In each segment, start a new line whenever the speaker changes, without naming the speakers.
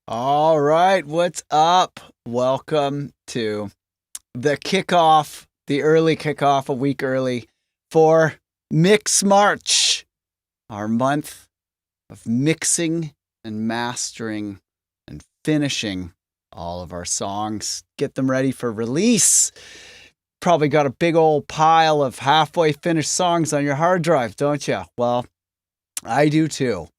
All right, what's up? Welcome to the kickoff, the early kickoff, a week early for MixMarch, our month of mixing and mastering and finishing all of our songs. Get them ready for release. Probably got a big old pile of halfway finished songs on your hard drive, don't you? Well, I do too.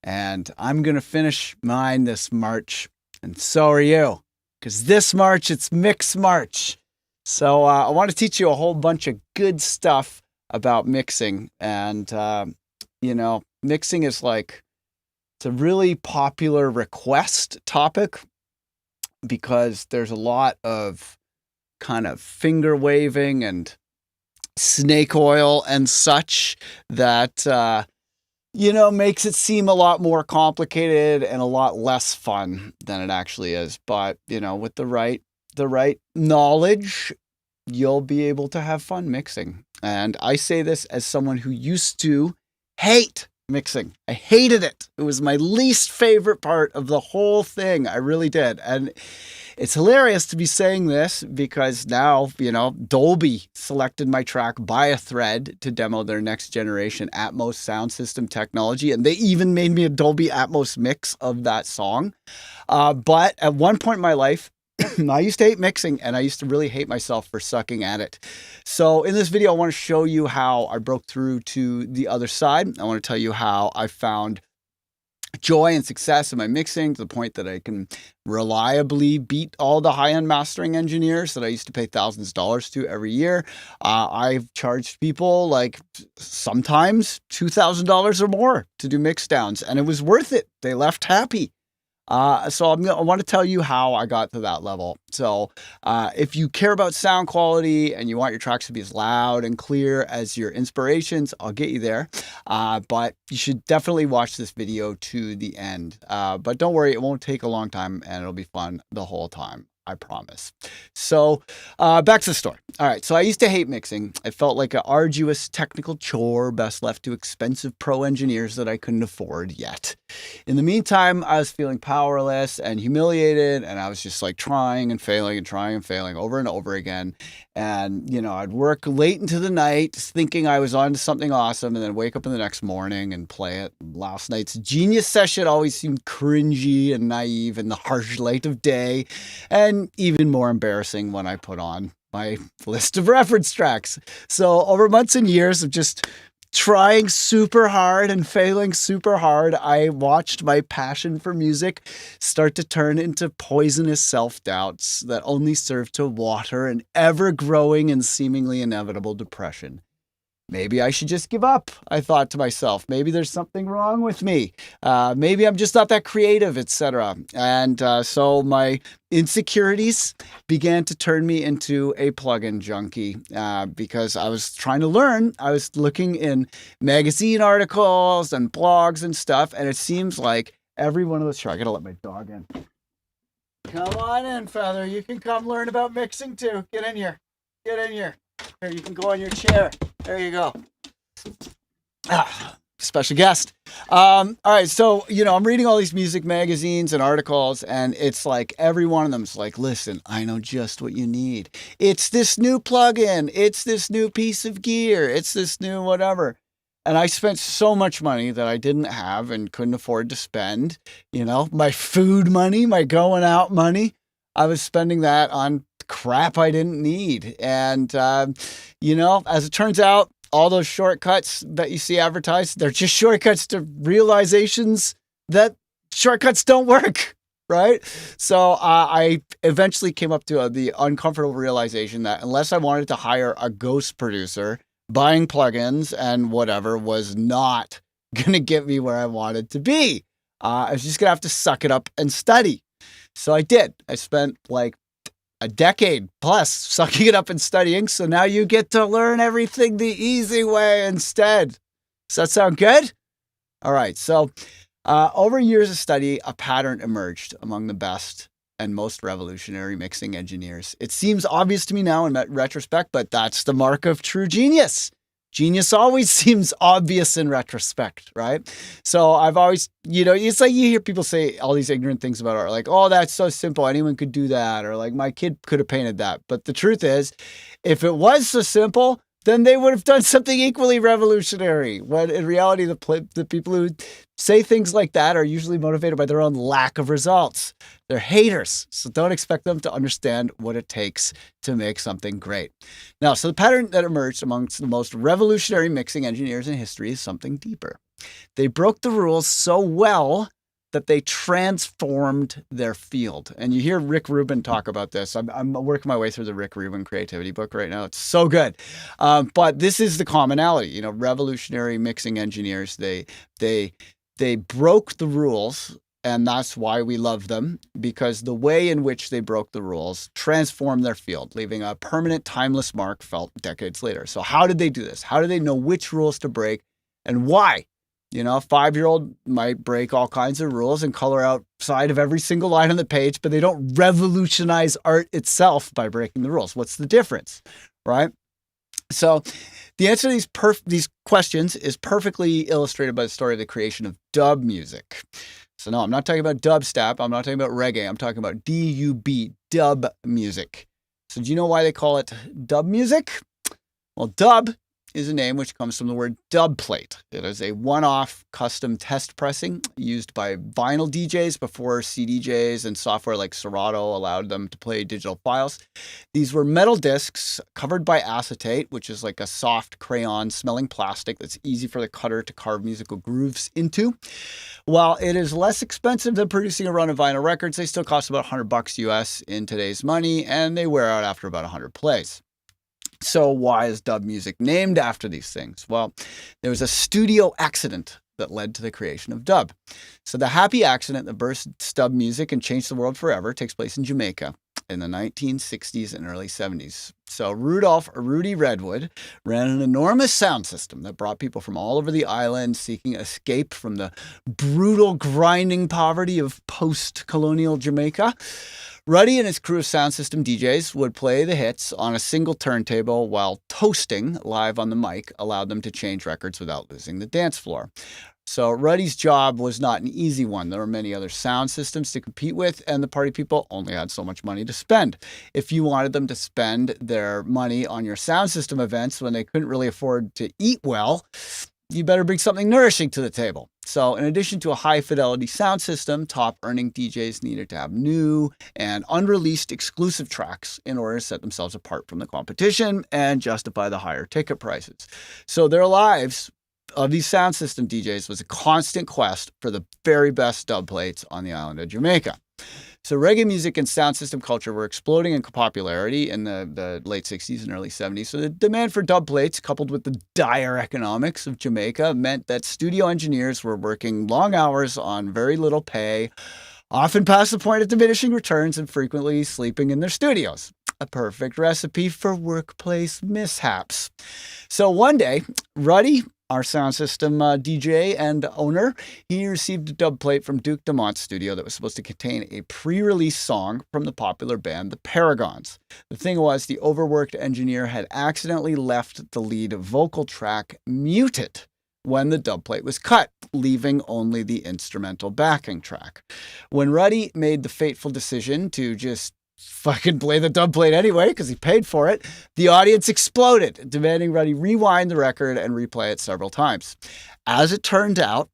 And I'm going to finish mine this March. And so are you. Because this March, it's MixMarch. So I want to teach you a whole bunch of good stuff about mixing. And, mixing is it's a really popular request topic because there's a lot of kind of finger waving and snake oil and such that makes it seem a lot more complicated and a lot less fun than it actually is. But, with the right knowledge, you'll be able to have fun mixing. And I say this as someone who used to hate mixing. I hated it. It was my least favorite part of the whole thing. I really did. And it's hilarious to be saying this because now, Dolby selected my track by a thread to demo their next generation Atmos sound system technology. And they even made me a Dolby Atmos mix of that song. But at one point in my life, I used to hate mixing and I used to really hate myself for sucking at it. So in this video, I want to show you how I broke through to the other side. I want to tell you how I found joy and success in my mixing to the point that I can reliably beat all the high-end mastering engineers that I used to pay thousands of dollars to every year. I've charged people sometimes $2,000 or more to do mix downs, and it was worth it. They left happy. So I want to tell you how I got to that level. So if you care about sound quality and you want your tracks to be as loud and clear as your inspirations, I'll get you there. But you should definitely watch this video to the end. But don't worry, it won't take a long time and it'll be fun the whole time. I promise. So back to the story. All right. So I used to hate mixing. It felt like an arduous technical chore best left to expensive pro engineers that I couldn't afford yet. In the meantime, I was feeling powerless and humiliated, and I was just trying and failing over and over again. And, I'd work late into the night thinking I was on to something awesome and then wake up in the next morning and play it. Last night's genius session always seemed cringy and naive in the harsh light of day, and even more embarrassing when I put on my list of reference tracks. So over months and years of just trying super hard and failing super hard, I watched my passion for music start to turn into poisonous self-doubts that only served to water an ever-growing and seemingly inevitable depression. Maybe I should just give up, I thought to myself. Maybe there's something wrong with me. Maybe I'm just not that creative, etc. And so my insecurities began to turn me into a plugin junkie because I was trying to learn. I was looking in magazine articles and blogs and stuff, and it seems like every one of those... Sure, I gotta let my dog in. Come on in, Feather. You can come learn about mixing too. Get in here. Get in here. Here, you can go on your chair. There you go. Special guest. All right. So, I'm reading all these music magazines and articles, and it's like every one of them's like, listen, I know just what you need. It's this new plugin. It's this new piece of gear. It's this new whatever. And I spent so much money that I didn't have and couldn't afford to spend, my food money, my going out money. I was spending that on crap I didn't need. And, as it turns out, all those shortcuts that you see advertised, they're just shortcuts to realizations that shortcuts don't work, right? So I eventually came up to the uncomfortable realization that unless I wanted to hire a ghost producer, buying plugins and whatever was not going to get me where I wanted to be. I was just going to have to suck it up and study. So I did. I spent a decade plus sucking it up and studying. So now you get to learn everything the easy way instead. Does that sound good? All right. So over years of study, a pattern emerged among the best and most revolutionary mixing engineers. It seems obvious to me now in retrospect, but that's the mark of true genius. Genius always seems obvious in retrospect, right? So I've always, it's like you hear people say all these ignorant things about art, like, oh, that's so simple. Anyone could do that. Or like, my kid could have painted that. But the truth is, if it was so simple, then they would have done something equally revolutionary. When in reality, the people who say things like that are usually motivated by their own lack of results. They're haters, so don't expect them to understand what it takes to make something great. Now, so the pattern that emerged amongst the most revolutionary mixing engineers in history is something deeper. They broke the rules so well that they transformed their field. And you hear Rick Rubin talk about this. I'm working my way through the Rick Rubin creativity book right now. It's so good. But this is the commonality. Revolutionary mixing engineers, they broke the rules, and that's why we love them, because the way in which they broke the rules transformed their field, leaving a permanent, timeless mark felt decades later. So how did they do this? How did they know which rules to break and why? A 5-year-old might break all kinds of rules and color outside of every single line on the page, but they don't revolutionize art itself by breaking the rules. What's the difference, right? So the answer to these questions is perfectly illustrated by the story of the creation of dub music. So no, I'm not talking about dubstep. I'm not talking about reggae. I'm talking about D-U-B, dub music. So do you know why they call it dub music? Well, dub is a name which comes from the word dub plate. It is a one-off custom test pressing used by vinyl DJs before CDJs and software like Serato allowed them to play digital files. These were metal discs covered by acetate, which is like a soft crayon-smelling plastic that's easy for the cutter to carve musical grooves into. While it is less expensive than producing a run of vinyl records, they still cost about $100 US in today's money, and they wear out after about 100 plays. So why is dub music named after these things? Well, there was a studio accident that led to the creation of dub. So the happy accident that burst dub music and changed the world forever takes place in Jamaica in the 1960s and early 70s. So Rudy Redwood ran an enormous sound system that brought people from all over the island seeking escape from the brutal, grinding poverty of post-colonial Jamaica. Ruddy and his crew of sound system DJs would play the hits on a single turntable while toasting live on the mic allowed them to change records without losing the dance floor. So Ruddy's job was not an easy one. There were many other sound systems to compete with, and the party people only had so much money to spend. If you wanted them to spend their money on your sound system events when they couldn't really afford to eat well, you better bring something nourishing to the table. So in addition to a high-fidelity sound system, top-earning DJs needed to have new and unreleased exclusive tracks in order to set themselves apart from the competition and justify the higher ticket prices. So their lives of these sound system DJs was a constant quest for the very best dub plates on the island of Jamaica. So reggae music and sound system culture were exploding in popularity in the late 60s and early 70s. So the demand for dub plates, coupled with the dire economics of Jamaica, meant that studio engineers were working long hours on very little pay, often past the point of diminishing returns and frequently sleeping in their studios. A perfect recipe for workplace mishaps. So one day, Ruddy, our sound system DJ and owner, he received a dub plate from Duke Dumont's studio that was supposed to contain a pre-release song from the popular band The Paragons. The thing was, the overworked engineer had accidentally left the lead vocal track muted when the dub plate was cut, leaving only the instrumental backing track. When Ruddy made the fateful decision to just fucking play the dub plate anyway, because he paid for it, the audience exploded, demanding Ruddy rewind the record and replay it several times. As it turned out,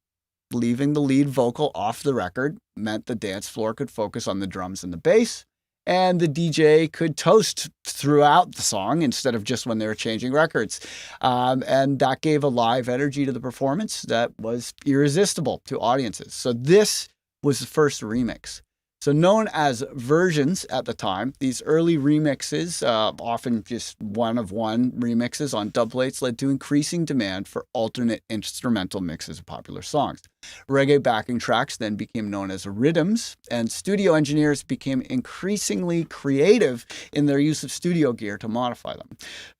leaving the lead vocal off the record meant the dance floor could focus on the drums and the bass, and the DJ could toast throughout the song instead of just when they were changing records. And that gave a live energy to the performance that was irresistible to audiences. So this was the first remix. So known as versions at the time, these early remixes, often just one-of-one remixes on dub plates, led to increasing demand for alternate instrumental mixes of popular songs. Reggae backing tracks then became known as rhythms, and studio engineers became increasingly creative in their use of studio gear to modify them.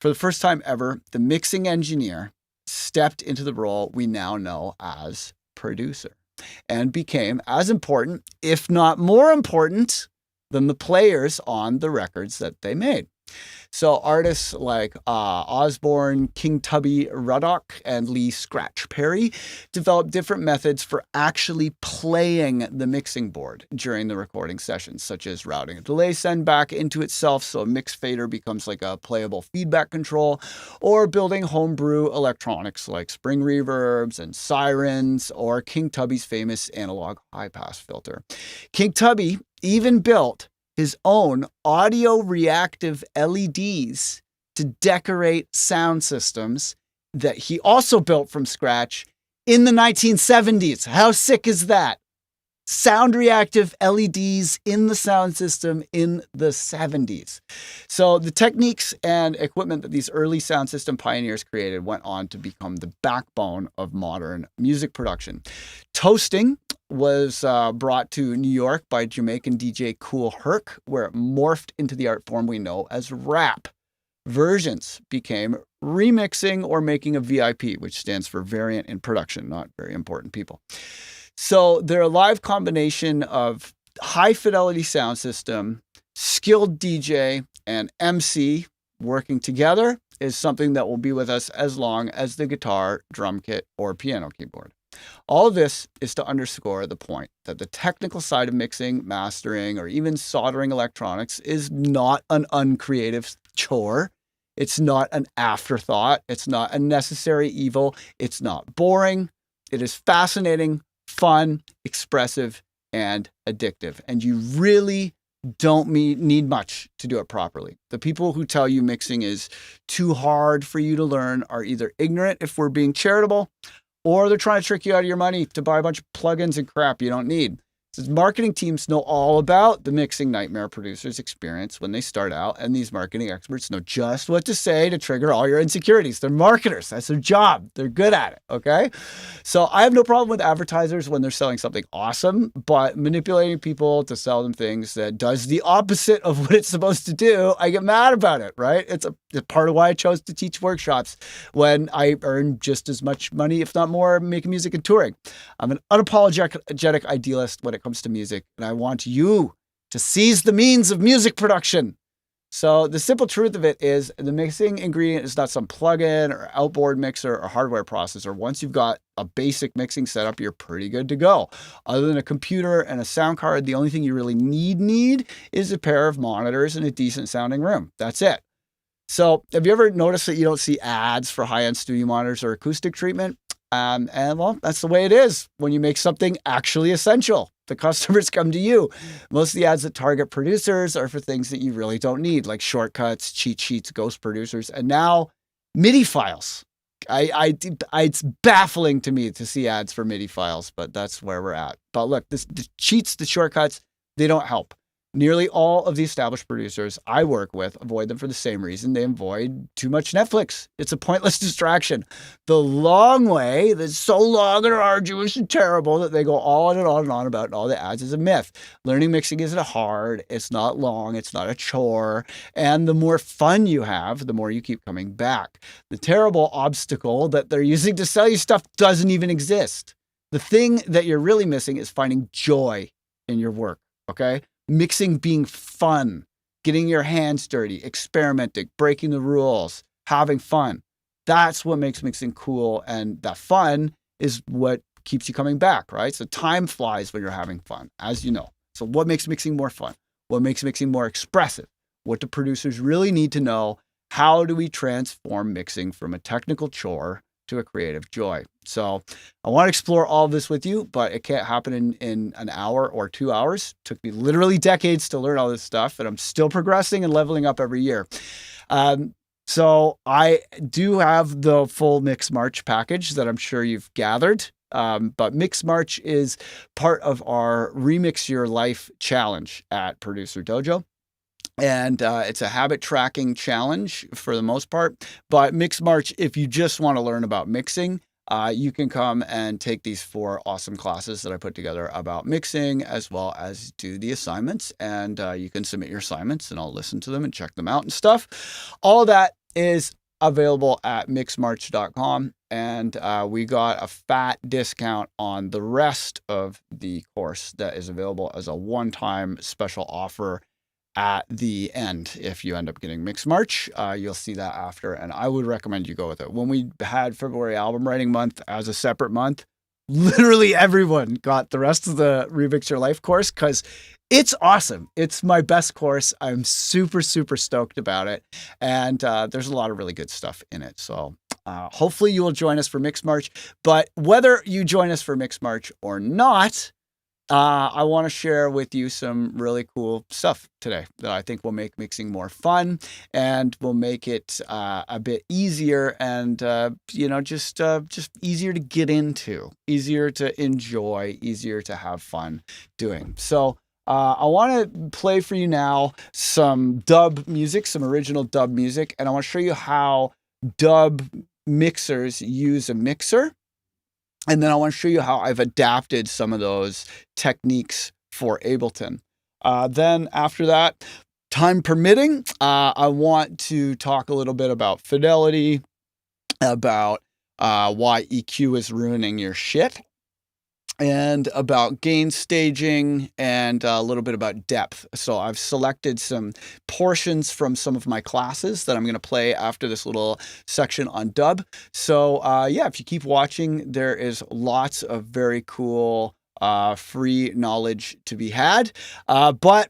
For the first time ever, the mixing engineer stepped into the role we now know as producer, and became as important, if not more important, than the players on the records that they made. So artists like Osborne, King Tubby Ruddock, and Lee Scratch Perry developed different methods for actually playing the mixing board during the recording sessions, such as routing a delay send back into itself so a mix fader becomes like a playable feedback control, or building homebrew electronics like spring reverbs and sirens, or King Tubby's famous analog high-pass filter. King Tubby even built his own audio reactive LEDs to decorate sound systems that he also built from scratch in the 1970s. How sick is that? Sound reactive LEDs in the sound system in the 70s. So the techniques and equipment that these early sound system pioneers created went on to become the backbone of modern music production. Toasting was brought to New York by Jamaican DJ Kool Herc, where it morphed into the art form we know as rap. Versions became remixing or making a VIP, which stands for variant in production, not very important people. So they're a live combination of high fidelity sound system, skilled DJ, and MC working together is something that will be with us as long as the guitar, drum kit, or piano keyboard. All of this is to underscore the point that the technical side of mixing, mastering, or even soldering electronics is not an uncreative chore. It's not an afterthought. It's not a necessary evil. It's not boring. It is fascinating, fun, expressive, and addictive. And you really don't need much to do it properly. The people who tell you mixing is too hard for you to learn are either ignorant, if we're being charitable, or they're trying to trick you out of your money to buy a bunch of plugins and crap you don't need. So marketing teams know all about the mixing nightmare producers experience when they start out, and these marketing experts know just what to say to trigger all your insecurities. They're marketers. That's their job. They're good at it, okay? So I have no problem with advertisers when they're selling something awesome, but manipulating people to sell them things that does the opposite of what it's supposed to do, I get mad about it, right? It's a part of why I chose to teach workshops when I earn just as much money, if not more, making music and touring. I'm an unapologetic idealist when it comes to music, and I want you to seize the means of music production. So the simple truth of it is the mixing ingredient is not some plugin or outboard mixer or hardware processor. Once you've got a basic mixing setup, you're pretty good to go. Other than a computer and a sound card, the only thing you really need is a pair of monitors and a decent sounding room. That's it. So have you ever noticed that you don't see ads for high-end studio monitors or acoustic treatment? And well, that's the way it is when you make something actually essential. The customers come to you. Most of the ads that target producers are for things that you really don't need, like shortcuts, cheat sheets, ghost producers, and now MIDI files. It's baffling to me to see ads for MIDI files, but that's where we're at. But look, the cheats, the shortcuts, they don't help. Nearly all of the established producers I work with avoid them for the same reason. They avoid too much Netflix. It's a pointless distraction. The long way, that's so long and arduous and terrible that they go on and on and on about all the ads is a myth. Learning mixing isn't hard. It's not long. It's not a chore. And the more fun you have, the more you keep coming back. The terrible obstacle that they're using to sell you stuff doesn't even exist. The thing that you're really missing is finding joy in your work, okay? Mixing being fun, getting your hands dirty, experimenting, breaking the rules, having fun. That's what makes mixing cool. And that fun is what keeps you coming back, right? So time flies when you're having fun, as you know. So what makes mixing more fun? What makes mixing more expressive? What do producers really need to know? How do we transform mixing from a technical chore to a creative joy? So I want to explore all of this with you, but it can't happen in an hour or 2 hours. It took me literally decades to learn all this stuff, and I'm still progressing and leveling up every year. So I do have the full MixMarch package that I'm sure you've gathered. But MixMarch is part of our Remix Your Life challenge at Producer Dojo. And it's a habit tracking challenge for the most part. But MixMarch, if you just want to learn about mixing, you can come and take these 4 awesome classes that I put together about mixing, as well as do the assignments. And you can submit your assignments and I'll listen to them and check them out and stuff. All that is available at mixmarch.com. And we got a fat discount on the rest of the course that is available as a one-time special offer at the end. If you end up getting MixMarch, you'll see that after, and I would recommend you go with it. When we had February album writing month as a separate month, literally everyone got the rest of the Remix Your Life course because it's awesome. It's my best course. I'm super, super stoked about it, and there's a lot of really good stuff in it. So hopefully you will join us for MixMarch, but whether you join us for MixMarch or not, I want to share with you some really cool stuff today that I think will make mixing more fun and will make it a bit easier and, just easier to get into, easier to enjoy, easier to have fun doing. So I want to play for you now some dub music, some original dub music, and I want to show you how dub mixers use a mixer. And then I want to show you how I've adapted some of those techniques for Ableton. Then after that, time permitting, I want to talk a little bit about fidelity, about why EQ is ruining your shit, and about gain staging, and a little bit about depth. So I've selected some portions from some of my classes that I'm going to play after this little section on dub. So if you keep watching, there is lots of very cool free knowledge to be had. But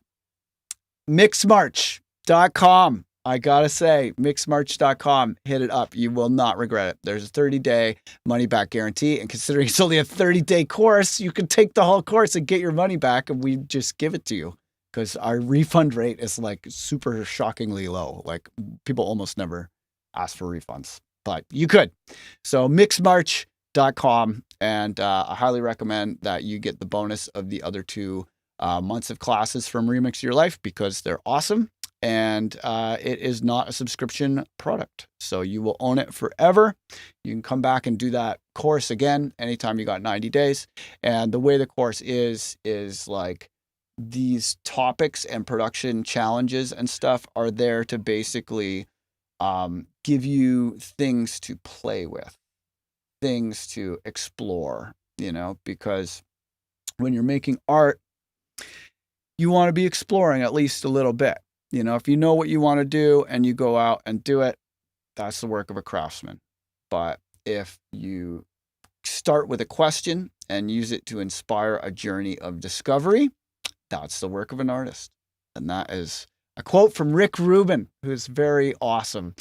MixMarch.com. I gotta say, MixMarch.com, hit it up. You will not regret it. There's a 30-day money-back guarantee, and considering it's only a 30-day course, you can take the whole course and get your money back, and we just give it to you because our refund rate is like super shockingly low. Like people almost never ask for refunds, but you could. So MixMarch.com, and I highly recommend that you get the bonus of the other 2 months of classes from Remix Your Life because they're awesome. And it is not a subscription product. So you will own it forever. You can come back and do that course again anytime you got 90 days. And the way the course is like these topics and production challenges and stuff are there to basically give you things to play with, things to explore, because when you're making art, you want to be exploring at least a little bit. If you know what you want to do and you go out and do it, that's the work of a craftsman. But if you start with a question and use it to inspire a journey of discovery, that's the work of an artist. And that is a quote from Rick Rubin, who's very awesome.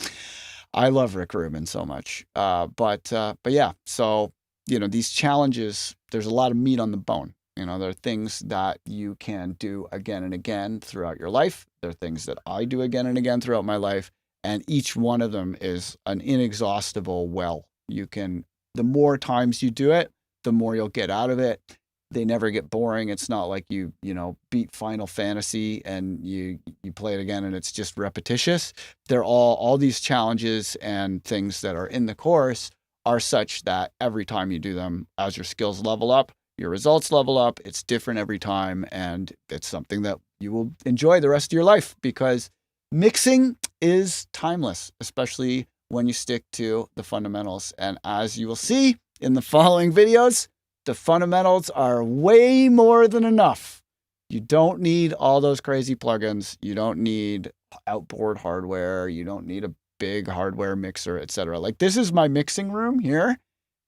I love Rick Rubin so much. But yeah, so, these challenges, there's a lot of meat on the bone. There are things that you can do again and again throughout your life. There are things that I do again and again throughout my life. And each one of them is an inexhaustible well. The more times you do it, the more you'll get out of it. They never get boring. It's not like you beat Final Fantasy and you play it again and it's just repetitious. They're all these challenges and things that are in the course are such that every time you do them, as your skills level up, your results level up. It's different every time, and it's something that you will enjoy the rest of your life because mixing is timeless, especially when you stick to the fundamentals. And as you will see in the following videos, the fundamentals are way more than enough. You don't need all those crazy plugins. You don't need outboard hardware. You don't need a big hardware mixer, etc. Like this is my mixing room here.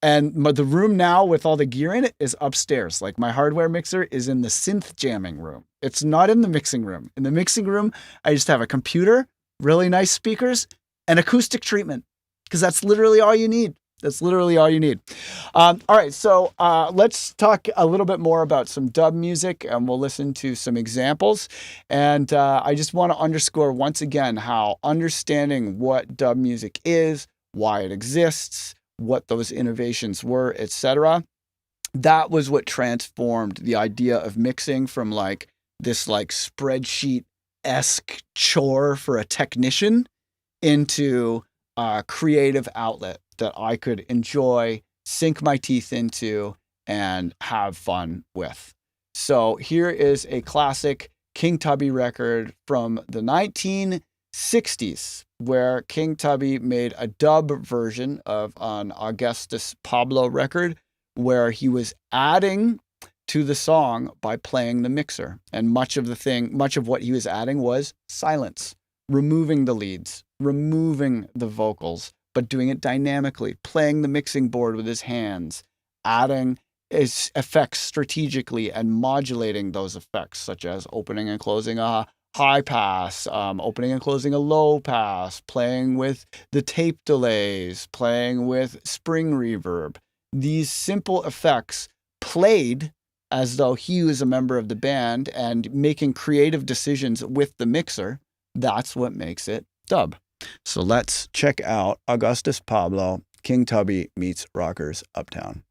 And the room now with all the gear in it is upstairs. Like my hardware mixer is in the synth jamming room. It's not in the mixing room. In the mixing room, I just have a computer, really nice speakers, and acoustic treatment because that's literally all you need. That's literally all you need. All right, so let's talk a little bit more about some dub music, and we'll listen to some examples. And I just want to underscore once again how understanding what dub music is, why it exists, what those innovations were, etc. That was what transformed the idea of mixing from like this like spreadsheet-esque chore for a technician into a creative outlet that I could enjoy, sink my teeth into, and have fun with. So here is a classic King Tubby record from the 1960s, where King Tubby made a dub version of an Augustus Pablo record where he was adding to the song by playing the mixer. And much of what he was adding was silence, removing the leads, removing the vocals, but doing it dynamically, playing the mixing board with his hands, adding his effects strategically and modulating those effects, such as opening and closing a high pass, opening and closing a low pass, playing with the tape delays, playing with spring reverb. These simple effects played as though he was a member of the band and making creative decisions with the mixer. That's what makes it dub. So let's check out Augustus Pablo, King Tubby meets Rockers Uptown.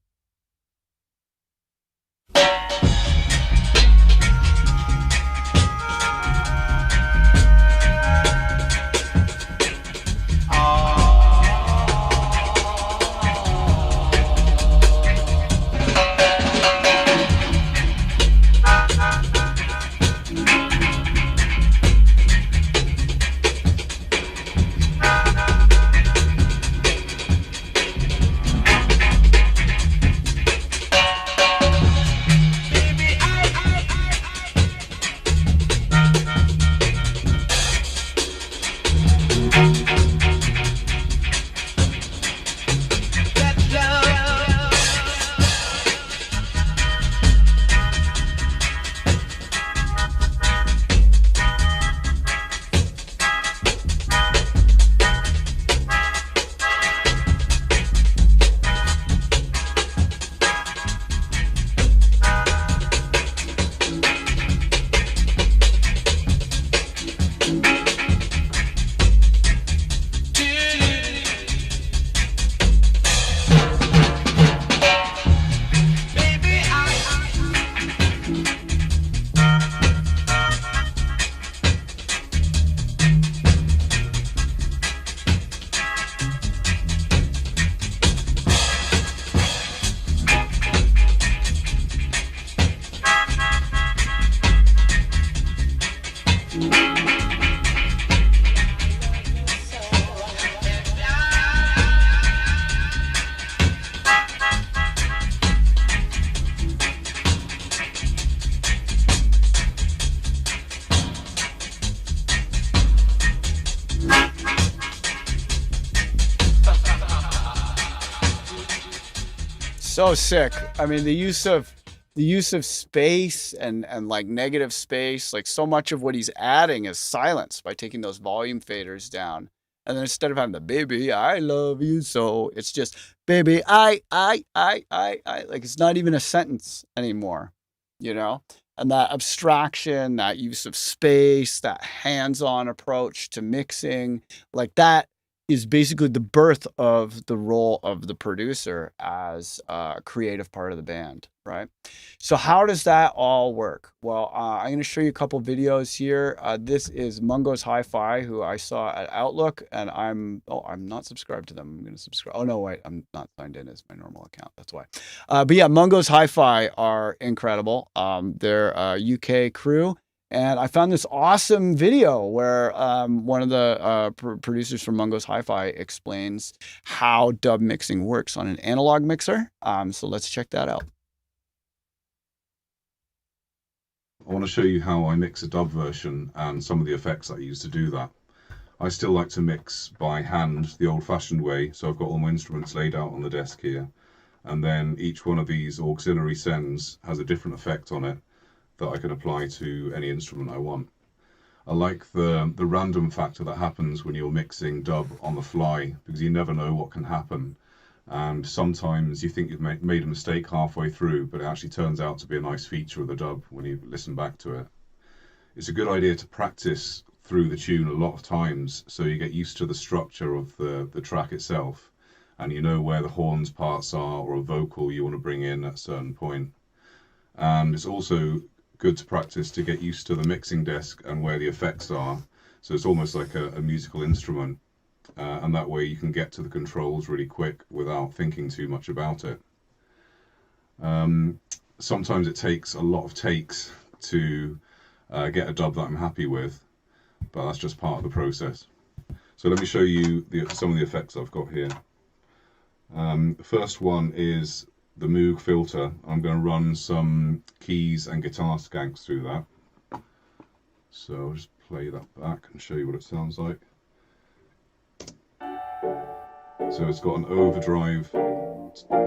So sick. I mean, the use of space and like negative space, like so much of what he's adding is silence by taking those volume faders down. And then instead of having the baby, I love you so, it's just baby, I, like it's not even a sentence anymore, you know? And that abstraction, that use of space, that hands-on approach to mixing, like that is basically the birth of the role of the producer as a creative part of the band, right? So how does that all work? Well, I'm going to show you a couple videos here. This is Mungo's Hi-Fi, who I saw at Outlook, and I'm not subscribed to them. I'm going to subscribe. Oh, no, wait, I'm not signed in as my normal account. That's why. But yeah, Mungo's Hi-Fi are incredible. They're a UK crew. And I found this awesome video where one of the producers from Mungo's Hi-Fi explains how dub mixing works on an analog mixer. So let's check that out.
I want to show you how I mix a dub version and some of the effects I use to do that. I still like to mix by hand the old-fashioned way, so I've got all my instruments laid out on the desk here. And then each one of these auxiliary sends has a different effect on it that I can apply to any instrument I want. I like the random factor that happens when you're mixing dub on the fly, because you never know what can happen. And sometimes you think you've made a mistake halfway through, but it actually turns out to be a nice feature of the dub when you listen back to it. It's a good idea to practice through the tune a lot of times so you get used to the structure of the track itself, and you know where the horns parts are or a vocal you want to bring in at a certain point. And it's also good to practice to get used to the mixing desk and where the effects are. So it's almost like a musical instrument. And that way you can get to the controls really quick without thinking too much about it. Sometimes it takes a lot of takes to get a dub that I'm happy with, but that's just part of the process. So let me show you some of the effects I've got here. The first one is the Moog filter. I'm going to run some keys and guitar skanks through that. So I'll just play that back and show you what it sounds like. So it's got an overdrive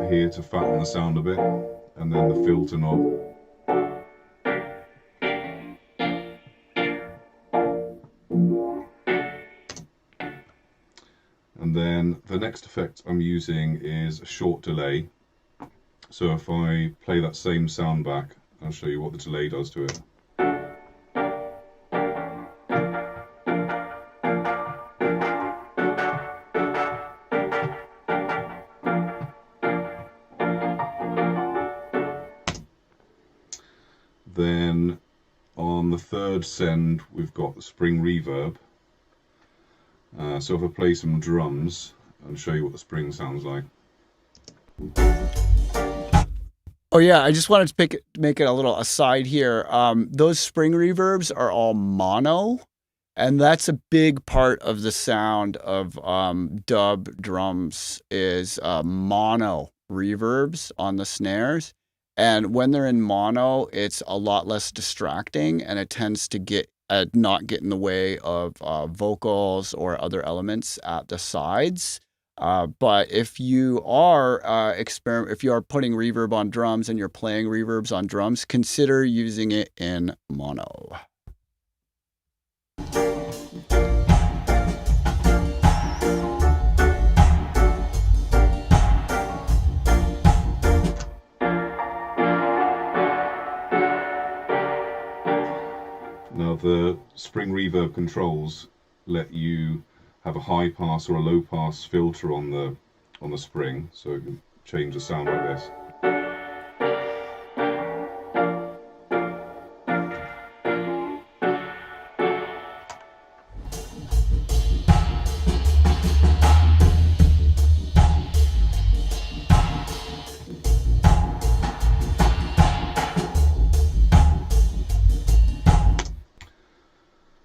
here to fatten the sound a bit, and then the filter knob. And then the next effect I'm using is a short delay. So if I play that same sound back, I'll show you what the delay does to it. Then on the third send, we've got the spring reverb. So if I play some drums, I'll show you what the spring sounds like.
Oh yeah, I just wanted to make it a little aside here. Those spring reverbs are all mono, and that's a big part of the sound of dub drums is mono reverbs on the snares. And when they're in mono, it's a lot less distracting, and it tends to not get in the way of vocals or other elements at the sides. But if you are if you are putting reverb on drums and you're playing reverbs on drums, consider using it in mono.
Now the spring reverb controls let you have a high pass or a low pass filter on the spring, so you can change the sound like this.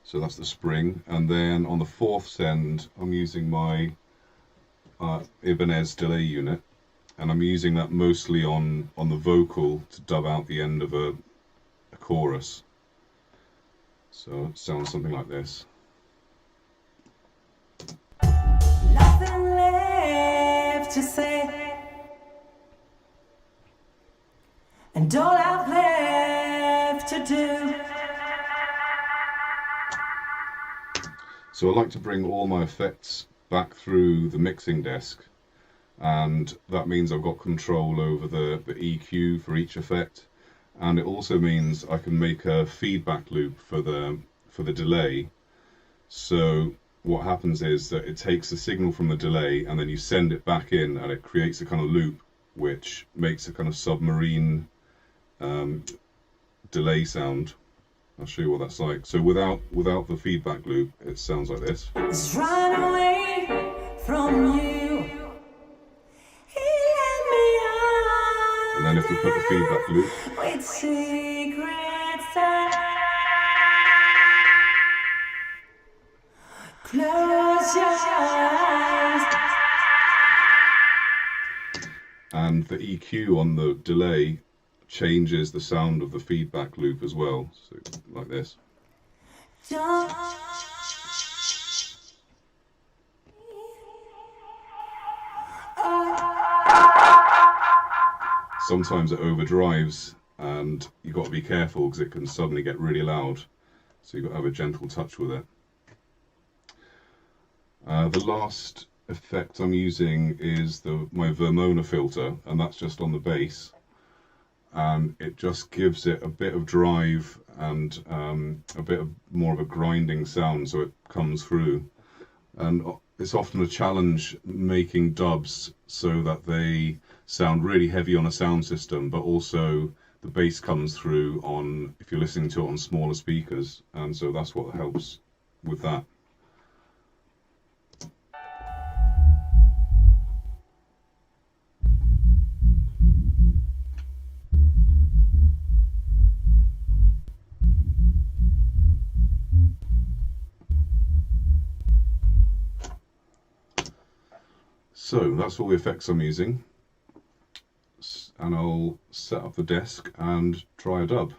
So that's the spring, and then on the fourth send I'm using my Ibanez delay unit, and I'm using that mostly on the vocal to dub out the end of a chorus. So it sounds something like this.
Nothing left to say, and all I've left to do.
So I like to bring all my effects back through the mixing desk, and that means I've got control over the EQ for each effect, and it also means I can make a feedback loop for the delay. So what happens is that it takes the signal from the delay and then you send it back in, and it creates a kind of loop which makes a kind of submarine delay sound. I'll show you what that's like. So without the feedback loop, it sounds like this.
It's run away from you. He let me on.
And then if we put the feedback loop,
With secrets close your eyes.
and the EQ on the delay changes the sound of the feedback loop as well, so like this.
Don't.
Sometimes it overdrives and you've got to be careful because it can suddenly get really loud, so you've got to have a gentle touch with it. The last effect I'm using is my Vermona filter, and that's just on the bass, and it just gives it a bit of drive and a bit more of a grinding sound, so it comes through. And it's often a challenge making dubs so that they sound really heavy on a sound system, but also the bass comes through on, if you're listening to it on smaller speakers, and so that's what helps with that. So that's all the effects I'm using. and I'll set up the desk and try a dub.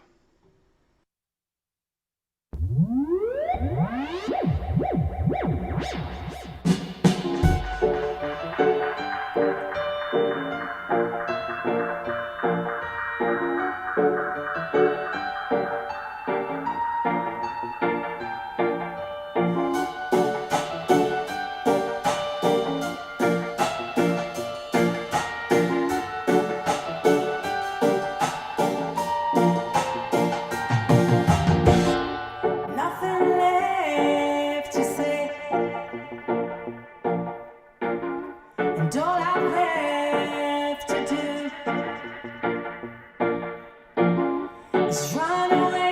Nothing left to say, and all I'm left to do is run away.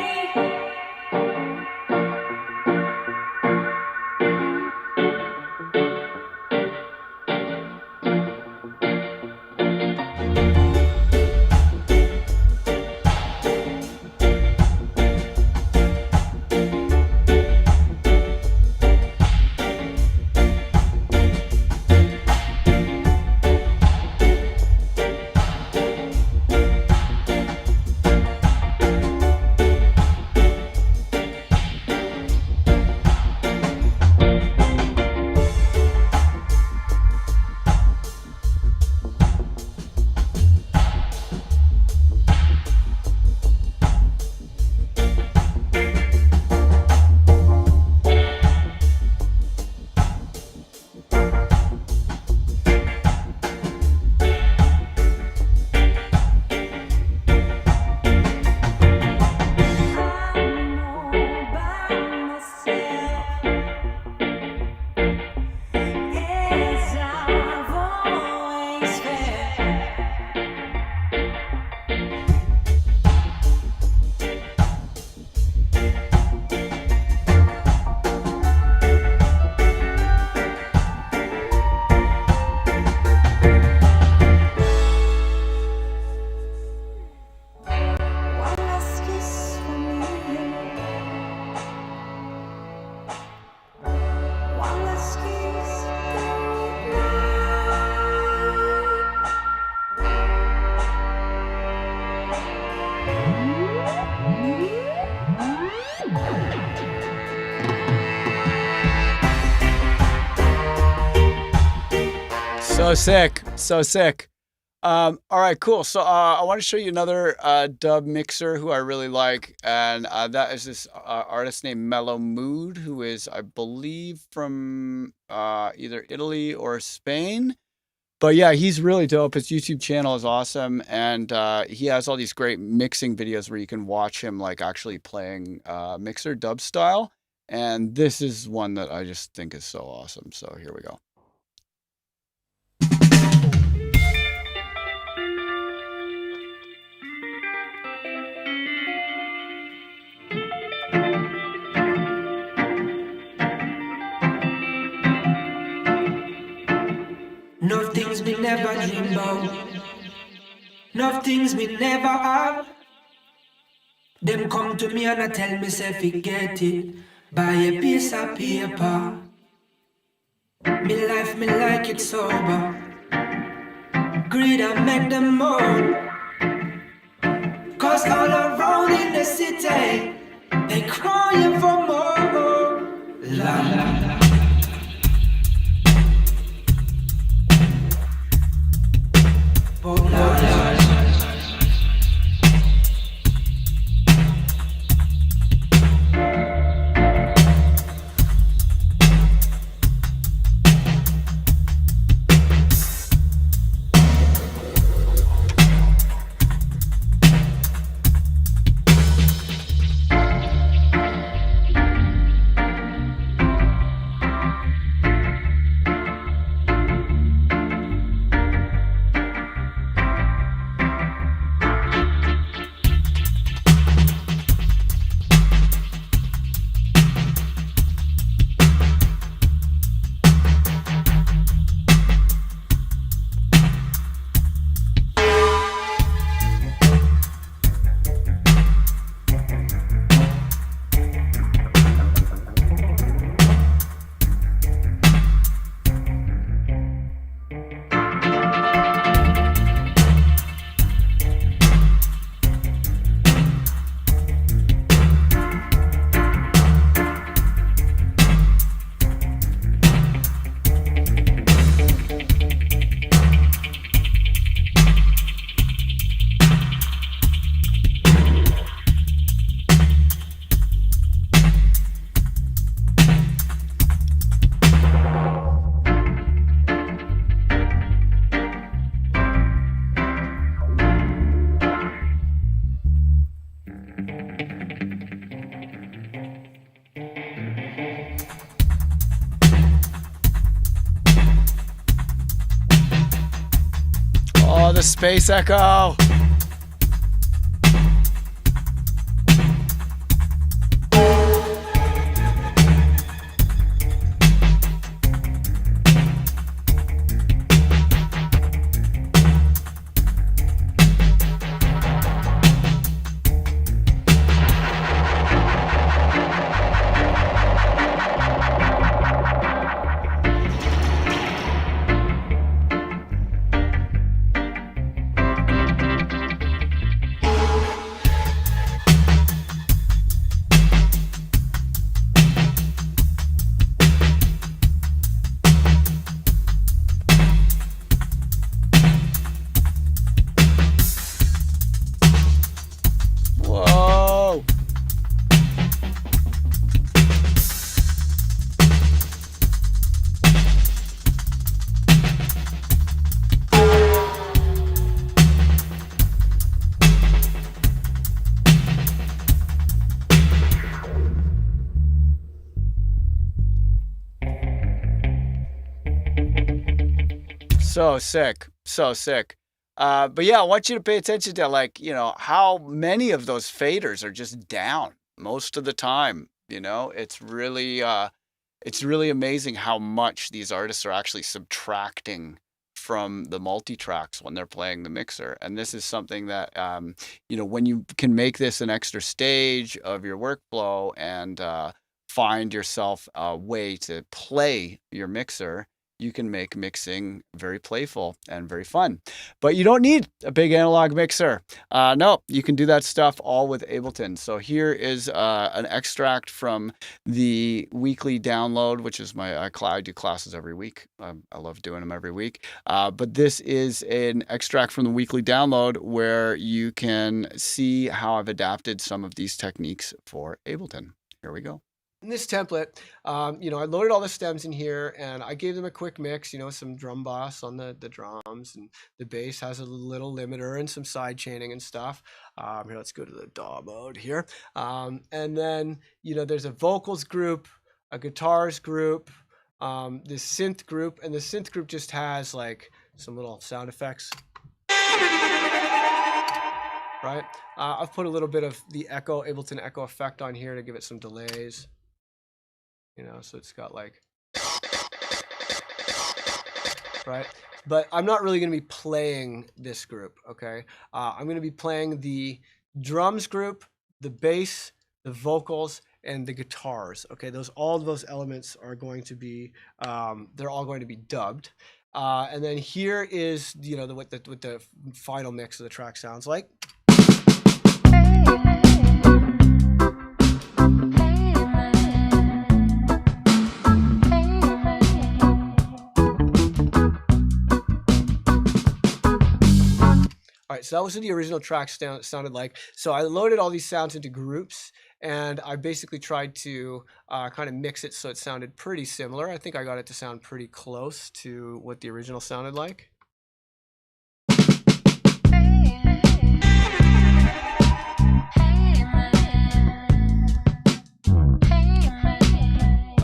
So sick. So sick. All right, cool. So I want to show you another dub mixer who I really like. And that is this artist named Mellow Mood, who is, I believe, from either Italy or Spain. But yeah, he's really dope. His YouTube channel is awesome. And he has all these great mixing videos where you can watch him like actually playing mixer dub style. And this is one that I just think is so awesome. So here we go.
No things we never dream about, no things we never have. Them come to me and I tell me say forget it, buy a piece of paper. Me life me like it sober, greed and make them more. Cause all around in the city, they crying for more. La la la.
the space echo. Whoa. So sick. So sick. But yeah, I want you to pay attention to, like, you know, how many of those faders are just down most of the time. You know, it's really amazing how much these artists are actually subtracting from the multi-tracks when they're playing the mixer. And this is something that, you know, when you can make this an extra stage of your workflow and find yourself a way to play your mixer, you can make mixing very playful and very fun. But you don't need a big analog mixer. No, you can do that stuff all with Ableton. So here is an extract from the weekly download, which is I do classes every week. I love doing them every week. But this is an extract from the weekly download where you can see how I've adapted some of these techniques for Ableton. Here we go.
In this template, you know, I loaded all the stems in here and I gave them a quick mix, you know, some drum bass on the drums, and the bass has a little limiter and some side chaining and stuff. Here, let's go to the DAW mode here. And then, you know, there's a vocals group, a guitars group, this synth group, and the synth group just has like some little sound effects. Right? I've put a little bit of the echo, Ableton echo effect on here to give it some delays. You know, so it's got like, right? But I'm not really going to be playing this group, okay? I'm going to be playing the drums group, the bass, the vocals, and the guitars, okay? All of those elements are going to be, they're all going to be dubbed. And then here is, you know, what the final mix of the track sounds like. All right, so that was what the original track sounded like. So I loaded all these sounds into groups, and I basically tried to kind of mix it so it sounded pretty similar. I think I got it to sound pretty close to what the original sounded like.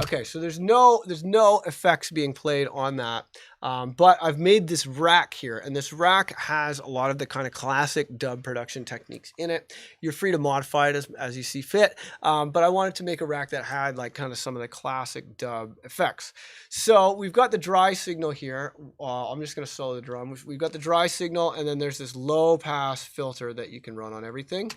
Okay, so there's no effects being played on that, but I've made this rack here, and this rack has a lot of the kind of classic dub production techniques in it. You're free to modify it as you see fit, but I wanted to make a rack that had like kind of some of the classic dub effects. So we've got the dry signal here. I'm just going to solo the drum. We've got the dry signal, and then there's this low pass filter that you can run on everything.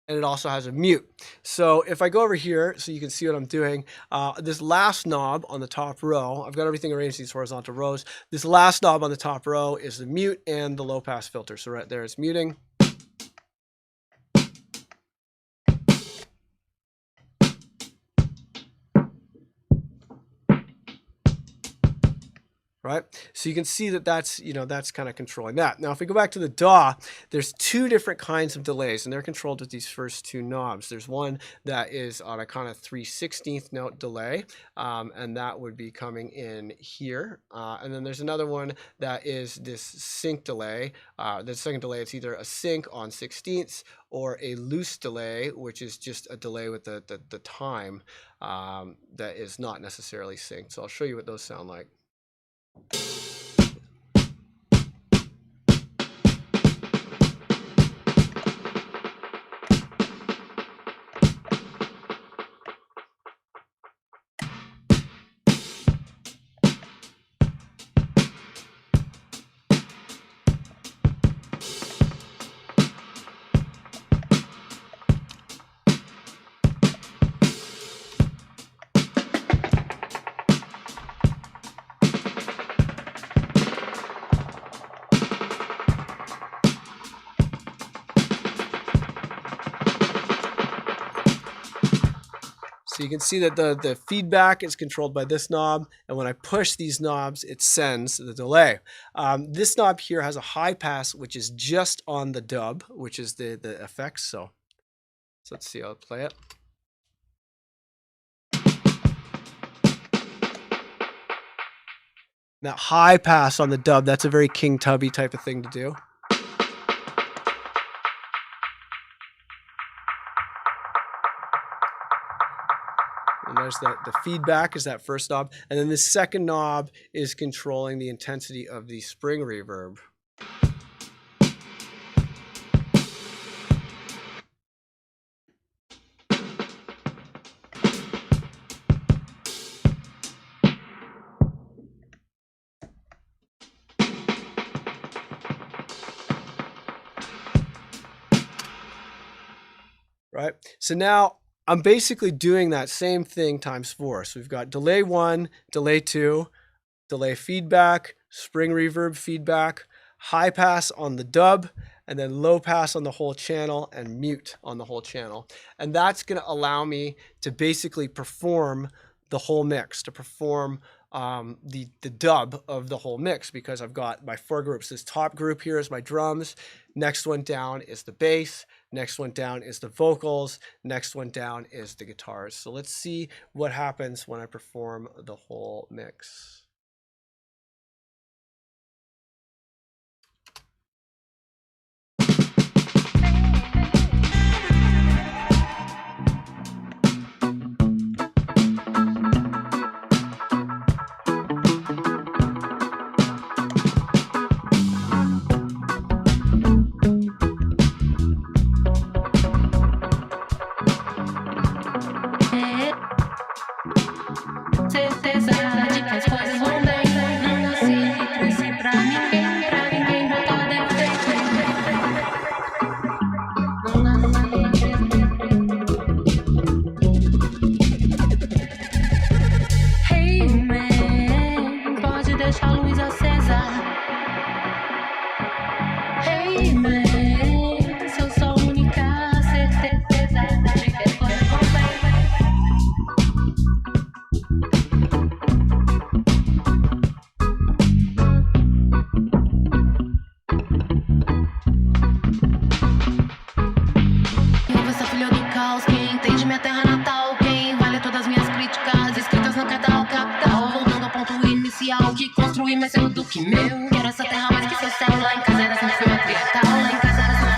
And it also has a mute. So if I go over here so you can see what I'm doing, this last knob on the top row, I've got everything arranged in these horizontal rows. This last knob on the top row is the mute and the low pass filter. So right there it's muting. right? So you can see that that's, that's kind of controlling that. Now, if we go back to the DAW, there's two different kinds of delays, and they're controlled with these first two knobs. There's one that is on a kind of 3/16th note delay, and that would be coming in here. And then there's another one that is this sync delay. The second delay, it's either a sync on 16ths or a loose delay, which is just a delay with the time that is not necessarily synced. So I'll show you what those sound like. So you can see that the feedback is controlled by this knob, and when I push these knobs, it sends the delay. This knob here has a high pass, which is just on the dub, which is the effects. So let's see, I'll play it. That high pass on the dub, that's a very King Tubby type of thing to do. And there's the feedback is that first knob. And then the second knob is controlling the intensity of the spring reverb. Right? So now I'm basically doing that same thing times 4. So we've got delay 1, delay 2, delay feedback, spring reverb feedback, high pass on the dub, and then low pass on the whole channel and mute on the whole channel. And that's going to allow me to basically perform the whole mix, to perform the dub of the whole mix, because I've got my 4 groups. This top group here is my drums. Next one down is the bass. Next one down is the vocals. Next one down is the guitars. So let's see what happens when I perform the whole mix.
Que construir mais seu do que meu. Quero essa terra mais que seu céu. Lá em casa era sempre foi matriarcal. Lá em casa era sempre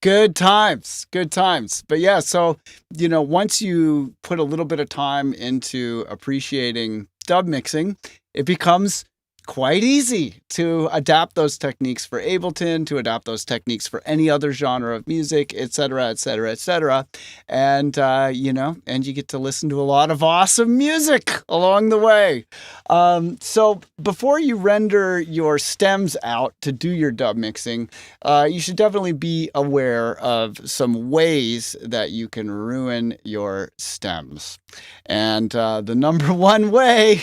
Good times, good times. But yeah, so, once you put a little bit of time into appreciating dub mixing, it becomes quite easy to adapt those techniques for Ableton, to adapt those techniques for any other genre of music, et cetera, et cetera, et cetera. And, and you get to listen to a lot of awesome music along the way. So before you render your stems out to do your dub mixing, you should definitely be aware of some ways that you can ruin your stems. And the number one way,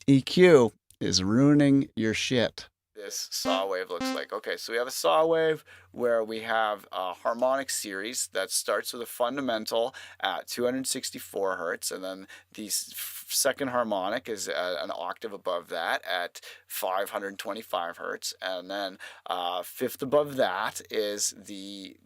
EQ, is ruining your shit. This saw wave looks like. Okay, so we have a saw wave where we have a harmonic series that starts with a fundamental at 264 hertz, and then the second harmonic is an octave above that at 525 hertz, and then fifth above that is the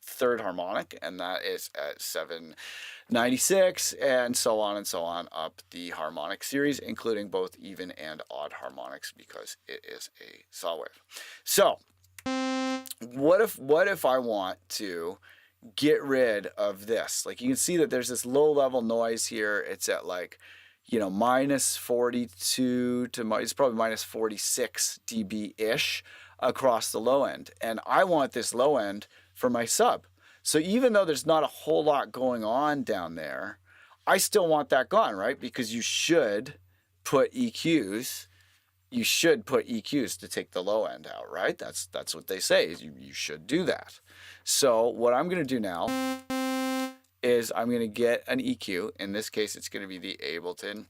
third harmonic, and that is at 796, and so on up the harmonic series, including both even and odd harmonics, because it is a saw wave. So what if I want to get rid of this? Like, you can see that there's this low level noise here. It's at like, minus 42 to it's probably minus 46 dB ish across the low end, and I want this low end for my sub. So even though there's not a whole lot going on down there, I still want that gone, right? Because you should put EQs. You should put EQs to take the low end out, right? That's what they say, is you should do that. So what I'm going to do now is I'm going to get an EQ. In this case, it's going to be the Ableton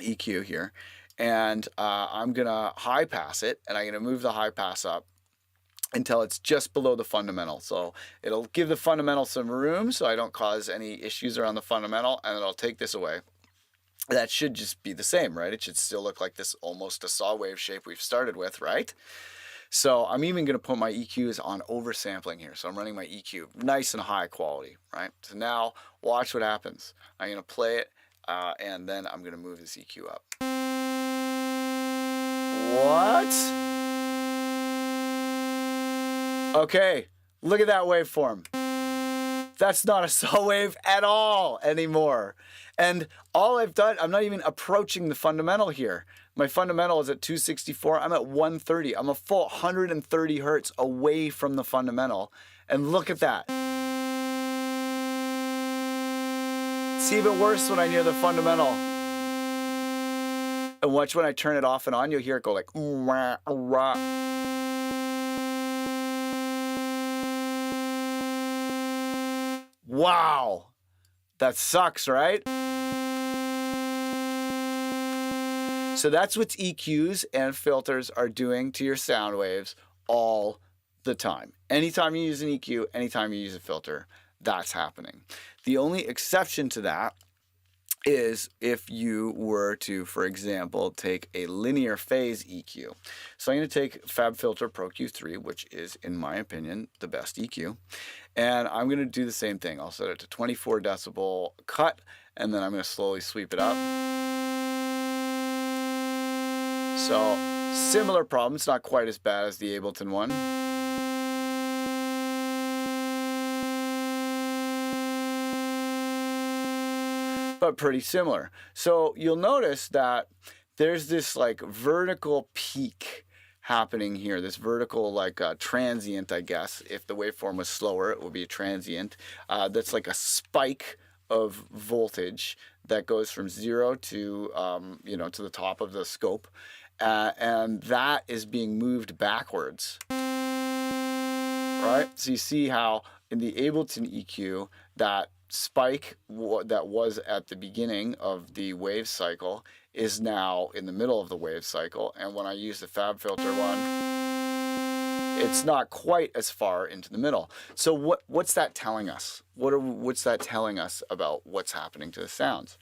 EQ here. And I'm going to high pass it, and I'm going to move the high pass up until it's just below the fundamental. So it'll give the fundamental some room so I don't cause any issues around the fundamental, and then I'll take this away. That should just be the same, right? It should still look like this, almost a saw wave shape we've started with, right? So I'm even going to put my EQs on oversampling here. So I'm running my EQ nice and high quality, right? So now watch what happens. I'm going to play it, and then I'm going to move this EQ up. What? Okay, look at that waveform. That's not a saw wave at all anymore. And all I've done, I'm not even approaching the fundamental here. My fundamental is at 264. I'm at 130. I'm a full 130 hertz away from the fundamental. And look at that. It's even worse when I near the fundamental. And watch when I turn it off and on, you'll hear it go like, rah, rah. Wow, that sucks, right? So that's what EQs and filters are doing to your sound waves all the time. Anytime you use an EQ, anytime you use a filter, that's happening. The only exception to that is if you were to, for example, take a linear phase EQ. So I'm going to take FabFilter Pro Q3, which is, in my opinion, the best EQ. And I'm going to do the same thing. I'll set it to 24 decibel cut, and then I'm going to slowly sweep it up. So similar problem. It's not quite as bad as the Ableton one. But pretty similar. So you'll notice that there's this like vertical peak happening here, this vertical like transient, I guess. If the waveform was slower, it would be a transient. That's like a spike of voltage that goes from 0 to to the top of the scope, and that is being moved backwards. Right? So you see how in the Ableton EQ, that spike that was at the beginning of the wave cycle is now in the middle of the wave cycle, and when I use the FabFilter one, it's not quite as far into the middle. So what's that telling us? What's that telling us about what's happening to the sounds?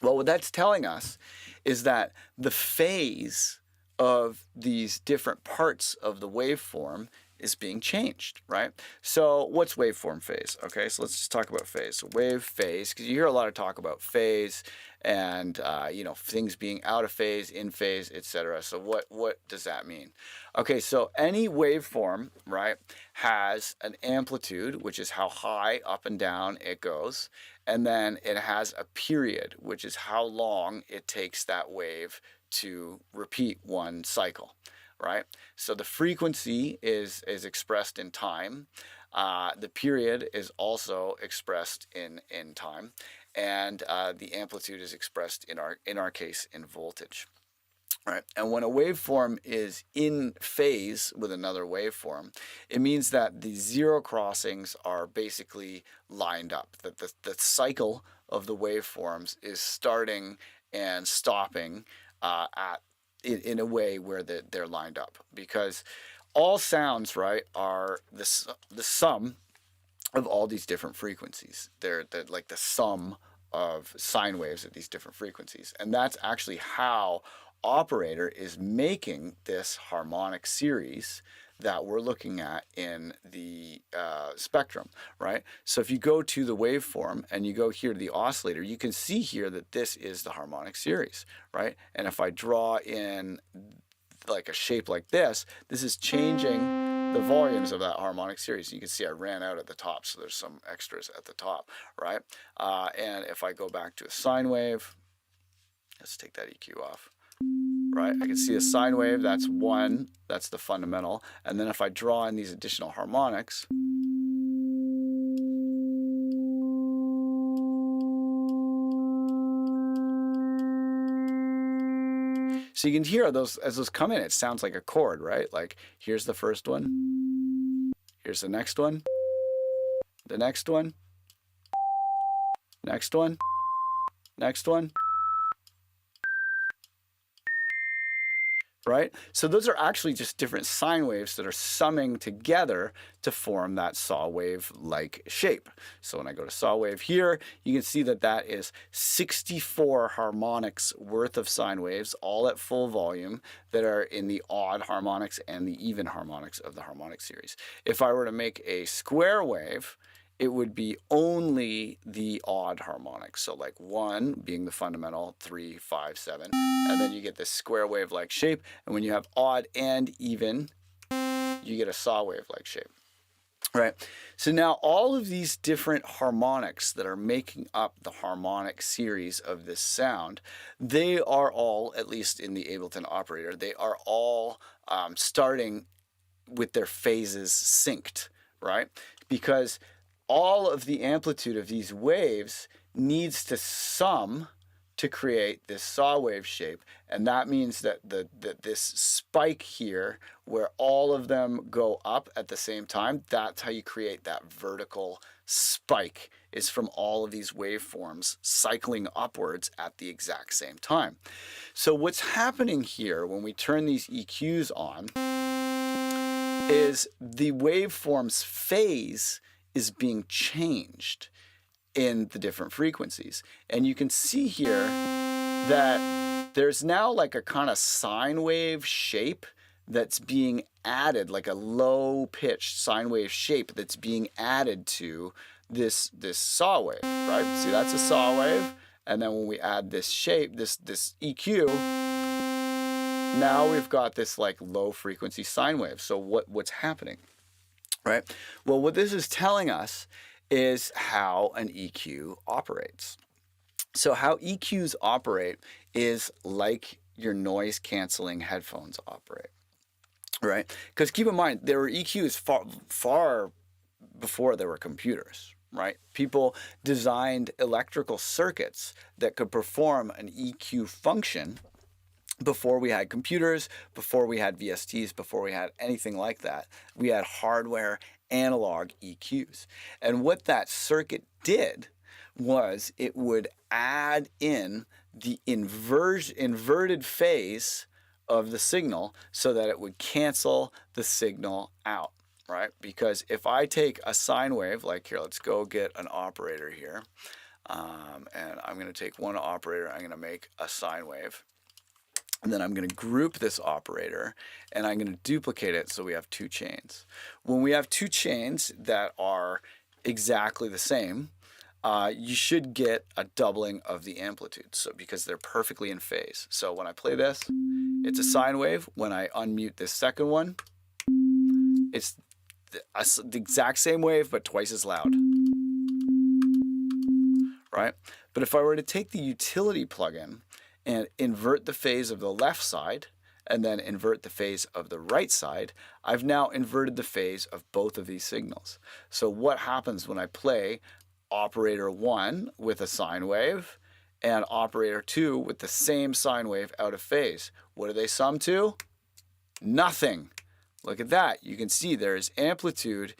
Well, what that's telling us is that the phase of these different parts of the waveform is being changed, right? So what's waveform phase? Okay, so let's just talk about phase. So wave phase, because you hear a lot of talk about phase and you know, things being out of phase, in phase, etc. So what does that mean? Okay, so any waveform, right, has an amplitude, which is how high up and down it goes, and then it has a period, which is how long it takes that wave to repeat one cycle, right? So the frequency is expressed in time. The period is also expressed in time, and the amplitude is expressed in our case in voltage. Right. And when a waveform is in phase with another waveform, it means that the zero crossings are basically lined up, that the cycle of the waveforms is starting and stopping in a way where they're lined up, because all sounds, right, are the sum of all these different frequencies. They're like the sum of sine waves at these different frequencies, and that's actually how operator is making this harmonic series that we're looking at in the spectrum, right? So if you go to the waveform and you go here to the oscillator, you can see here that this is the harmonic series, right? And if I draw in like a shape like this, this is changing the volumes of that harmonic series. You can see I ran out at the top, so there's some extras at the top, right? And if I go back to a sine wave, let's take that EQ off. Right, I can see a sine wave, that's one, that's the fundamental. And then if I draw in these additional harmonics, so you can hear those, as those come in, it sounds like a chord, right? Like here's the first one, here's the next one, the next one, next one, next one. Right? So those are actually just different sine waves that are summing together to form that saw wave-like shape. So when I go to saw wave here, you can see that that is 64 harmonics worth of sine waves, all at full volume, that are in the odd harmonics and the even harmonics of the harmonic series. If I were to make a square wave, it would be only the odd harmonics. So like 1 being the fundamental, 3, 5, 7, and then you get this square wave-like shape. And when you have odd and even, you get a saw wave-like shape, right? So now all of these different harmonics that are making up the harmonic series of this sound, they are all, at least in the Ableton operator, they are all starting with their phases synced, right? Because all of the amplitude of these waves needs to sum to create this saw wave shape. And that means that this spike here, where all of them go up at the same time, that's how you create that vertical spike, is from all of these waveforms cycling upwards at the exact same time. So what's happening here when we turn these EQs on is the waveform's phase is being changed in the different frequencies. And you can see here that there's now like a kind of sine wave shape that's being added, like a low pitched sine wave shape that's being added to this saw wave, right? See, that's a saw wave. And then when we add this shape, this EQ, now we've got this like low frequency sine wave. So what's happening? Right? Well, what this is telling us is how an EQ operates. So how EQs operate is like your noise canceling headphones operate, right? Because keep in mind, there were EQs far before there were computers, right? People designed electrical circuits that could perform an EQ function before we had computers, before we had VSTs, before we had anything like that. We had hardware analog EQs. And what that circuit did was it would add in the inverted phase of the signal so that it would cancel the signal out, right? Because if I take a sine wave, like here, let's go get an operator here. And I'm going to take one operator, I'm going to make a sine wave. And then I'm going to group this operator, and I'm going to duplicate it so we have 2 chains. When we have 2 chains that are exactly the same, you should get a doubling of the amplitude, so because they're perfectly in phase. So when I play this, it's a sine wave. When I unmute this second one, it's the exact same wave, but twice as loud. Right? But if I were to take the utility plugin and invert the phase of the left side, and then invert the phase of the right side, I've now inverted the phase of both of these signals. So what happens when I play operator 1 with a sine wave and operator 2 with the same sine wave out of phase? What do they sum to? Nothing. Look at that. You can see there is amplitude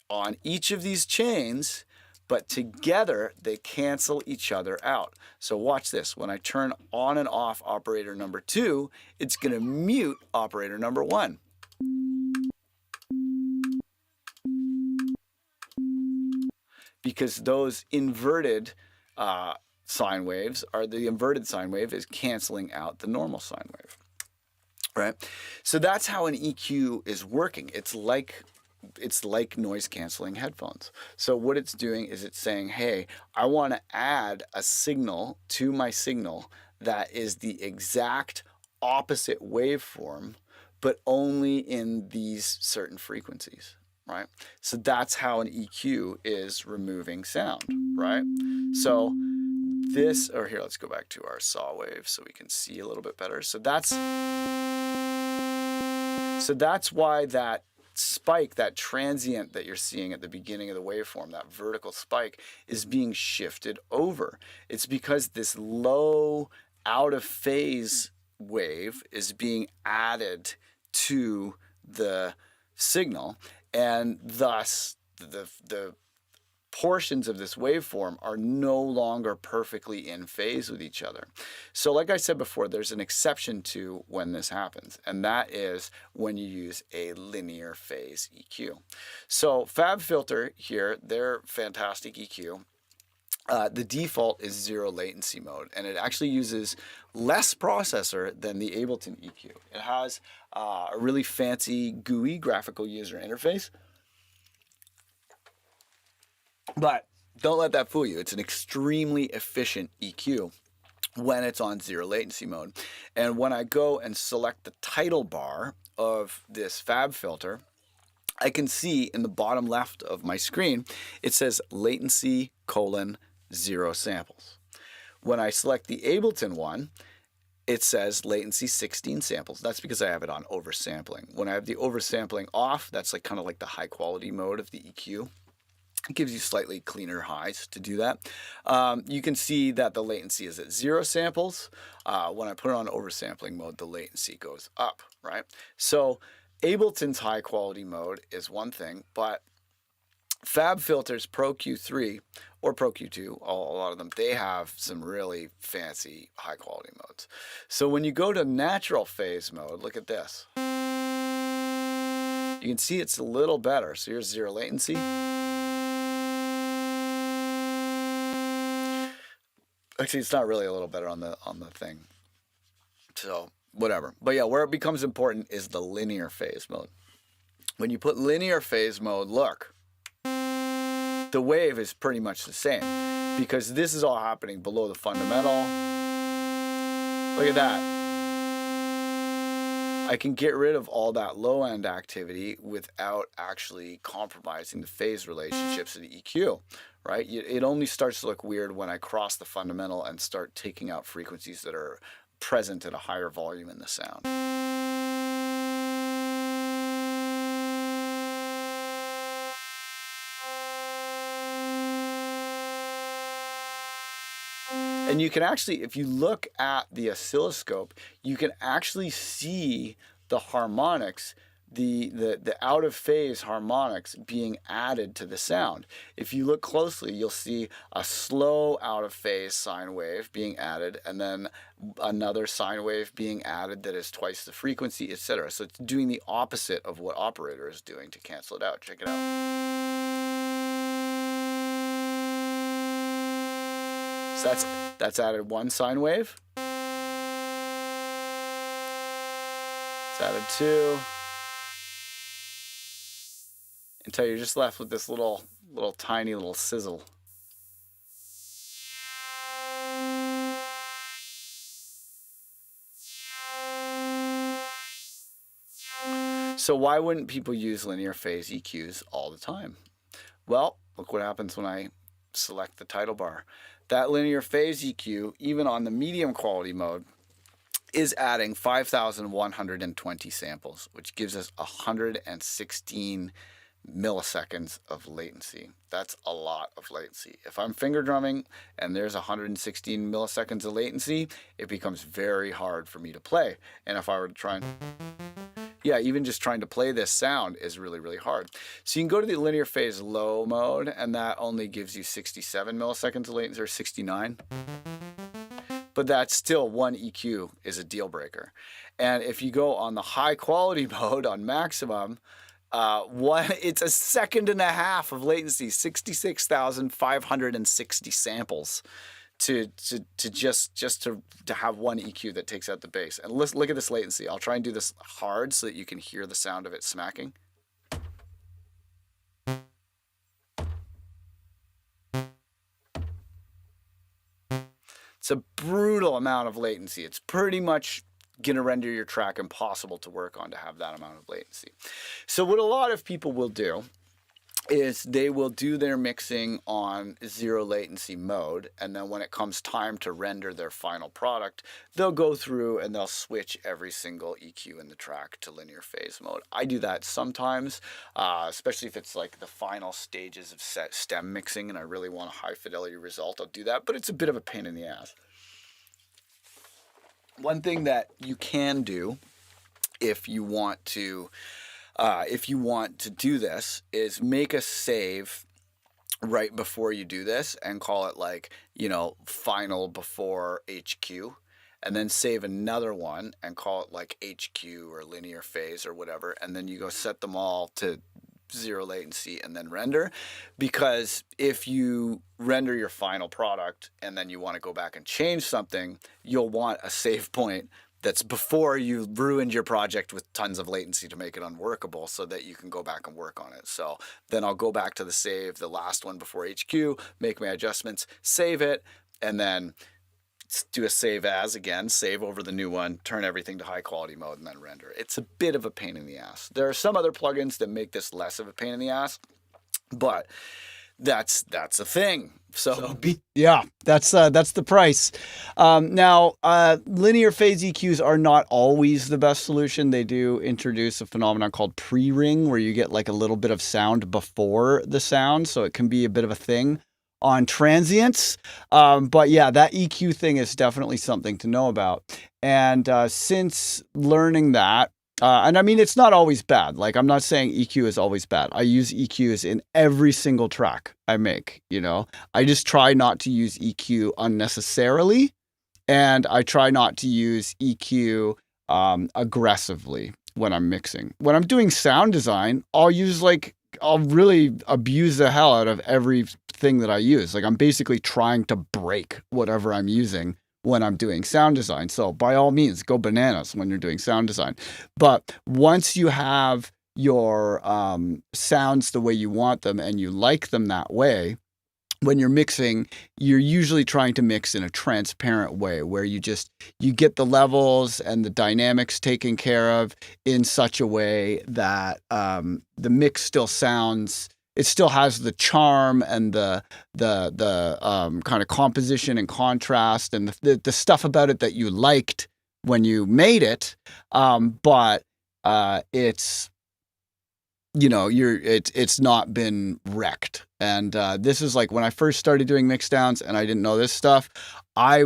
on each of these chains, but together they cancel each other out. So watch this. When I turn on and off operator number 2, it's going to mute operator number 1. Because those inverted sine waves are, the inverted sine wave is canceling out the normal sine wave. Right? So that's how an EQ is working. It's like noise canceling headphones. So what it's doing is it's saying, hey, I want to add a signal to my signal that is the exact opposite waveform, but only in these certain frequencies, right? So that's how an EQ is removing sound, right? So this, or here, let's go back to our saw wave so we can see a little bit better. So that's why that spike, that transient that you're seeing at the beginning of the waveform, that vertical spike, is being shifted over. It's because this low out of phase wave is being added to the signal, and thus the portions of this waveform are no longer perfectly in phase with each other. So like I said before, there's an exception to when this happens, and that is when you use a linear phase EQ. So FabFilter here, they're fantastic EQ. The default is 0 latency mode, and it actually uses less processor than the Ableton EQ. It has a really fancy GUI, graphical user interface. But don't let that fool you. It's an extremely efficient EQ when it's on 0 latency mode. And when I go and select the title bar of this FabFilter, I can see in the bottom left of my screen, it says latency : 0 samples. When I select the Ableton one, it says latency 16 samples. That's because I have it on oversampling. When I have the oversampling off, that's like kind of like the high quality mode of the EQ. It gives you slightly cleaner highs to do that. You can see that the latency is at 0 samples. When I put it on oversampling mode, the latency goes up, right? So Ableton's high quality mode is one thing, but FabFilter's Pro Q3 or Pro Q2, a lot of them, they have some really fancy high quality modes. So when you go to natural phase mode, look at this. You can see it's a little better. So here's 0 latency. Actually, it's not really a little better on the thing. So whatever. But yeah, where it becomes important is the linear phase mode. When you put linear phase mode, look, the wave is pretty much the same because this is all happening below the fundamental. Look at that. I can get rid of all that low end activity without actually compromising the phase relationships of the EQ, right? It only starts to look weird when I cross the fundamental and start taking out frequencies that are present at a higher volume in the sound. And you can actually, if you look at the oscilloscope, you can actually see the harmonics, the out of phase harmonics being added to the sound. If you look closely, you'll see a slow out of phase sine wave being added, and then another sine wave being added that is twice the frequency, etc. So it's doing the opposite of what operator is doing to cancel it out. Check it out. So that's added one sine wave. It's added 2. Until you're just left with this little tiny little sizzle. So why wouldn't people use linear phase EQs all the time? Well, look what happens when I select the title bar. That linear phase EQ, even on the medium quality mode, is adding 5,120 samples, which gives us 116 milliseconds of latency. That's a lot of latency. If I'm finger drumming and there's 116 milliseconds of latency, it becomes very hard for me to play. And if I were to try and even just trying to play this sound is really, really hard. So you can go to the linear phase low mode, and that only gives you 67 milliseconds of latency, or 69. But that's still one EQ is a deal breaker. And if you go on the high quality mode on maximum, it's a second and a half of latency, 66,560 samples. To have one EQ that takes out the bass. And look at this latency. I'll try and do this hard so that you can hear the sound of it smacking. It's a brutal amount of latency. It's pretty much going to render your track impossible to work on to have that amount of latency. So what a lot of people will do is they will do their mixing on 0 latency mode, and then when it comes time to render their final product, they'll go through and they'll switch every single EQ in the track to linear phase mode. I do that sometimes, especially if it's like the final stages of stem mixing and I really want a high fidelity result, I'll do that, but it's a bit of a pain in the ass. One thing that you can do if you want to do this is make a save right before you do this and call it final before HQ, and then save another one and call it like HQ or linear phase or whatever, and then you go set them all to 0 latency and then render. Because if you render your final product and then you want to go back and change something, you'll want a save point that's before you ruined your project with tons of latency to make it unworkable, so that you can go back and work on it. So then I'll go back to the save, the last one before HQ, make my adjustments, save it, and then do a save as again, save over the new one, turn everything to high quality mode, and then render. It's a bit of a pain in the ass. There are some other plugins that make this less of a pain in the ass, but that's a thing. So that's the price. Now, linear phase EQs are not always the best solution. They do introduce a phenomenon called pre-ring, where you get like a little bit of sound before the sound, so it can be a bit of a thing on transients. But yeah, that EQ thing is definitely something to know about. And since learning that, and I mean, it's not always bad. Like, I'm not saying EQ is always bad. I use EQs in every single track I make, I just try not to use EQ unnecessarily. And I try not to use EQ aggressively when I'm mixing. When I'm doing sound design, I'll really abuse the hell out of everything that I use. Like, I'm basically trying to break whatever I'm using when I'm doing sound design. So by all means, go bananas when you're doing sound design. But once you have your sounds the way you want them and you like them that way, when you're mixing, you're usually trying to mix in a transparent way where you get the levels and the dynamics taken care of in such a way that the mix still sounds, it still has the charm and the kind of composition and contrast and the stuff about it that you liked when you made it. But it's, it's not been wrecked. And this is like when I first started doing mix downs and I didn't know this stuff, I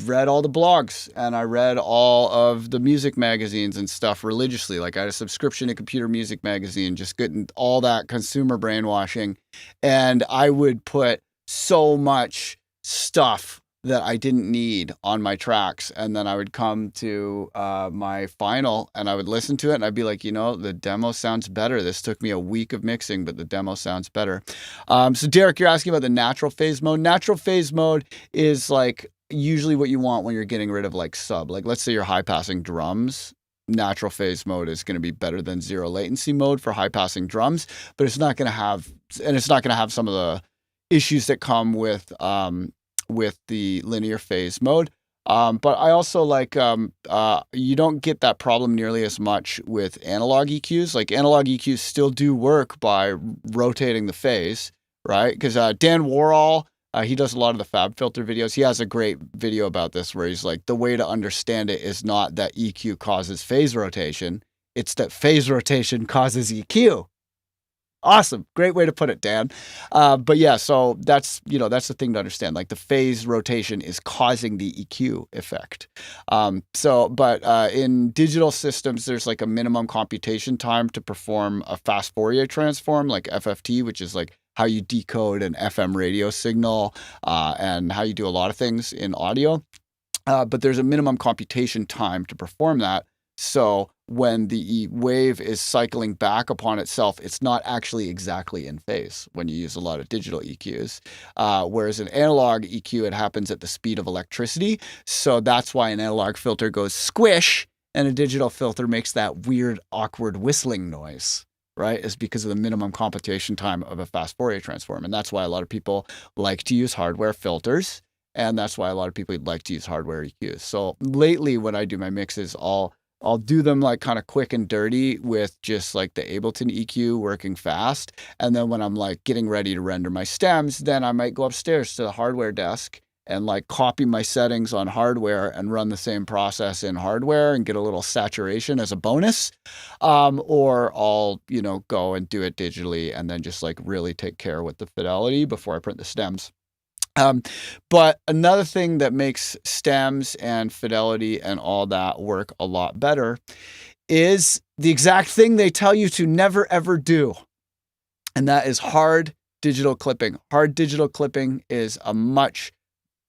read all the blogs and I read all of the music magazines and stuff religiously. Like, I had a subscription to Computer Music Magazine, just getting all that consumer brainwashing. And I would put so much stuff that I didn't need on my tracks. And then I would come to my final and I would listen to it and I'd be like, the demo sounds better. This took me a week of mixing, but the demo sounds better. So Derek, you're asking about the natural phase mode. Natural phase mode is like usually what you want when you're getting rid of like sub. Like, let's say you're high passing drums natural phase mode is going to be better than zero latency mode for high passing drums, but it's not going to have some of the issues that come with the linear phase mode. But I also like, you don't get that problem nearly as much with analog EQs. Like analog EQs still do work by rotating the phase, right? Because Dan Worrall, he does a lot of the FabFilter videos. He has a great video about this where he's like, the way to understand it is not that EQ causes phase rotation. It's that phase rotation causes EQ. Awesome. Great way to put it, Dan. But yeah, so that's the thing to understand. Like the phase rotation is causing the EQ effect. But in digital systems, there's like a minimum computation time to perform a fast Fourier transform, like FFT, which is like how you decode an FM radio signal, and how you do a lot of things in audio. But there's a minimum computation time to perform that. So when the wave is cycling back upon itself, it's not actually exactly in phase when you use a lot of digital EQs. Whereas an analog EQ, it happens at the speed of electricity. So that's why an analog filter goes squish and a digital filter makes that weird, awkward whistling noise, right? Is because of the minimum computation time of a fast Fourier transform. And that's why a lot of people like to use hardware filters. And that's why a lot of people like to use hardware EQs. So lately when I do my mixes, I'll do them like kind of quick and dirty with just like the Ableton EQ working fast. And then when I'm like getting ready to render my stems, then I might go upstairs to the hardware desk and like copy my settings on hardware and run the same process in hardware and get a little saturation as a bonus. Or I'll, go and do it digitally and then just like really take care with the fidelity before I print the stems. But another thing that makes stems and fidelity and all that work a lot better is the exact thing they tell you to never, ever do. And that is hard digital clipping. Hard digital clipping is a much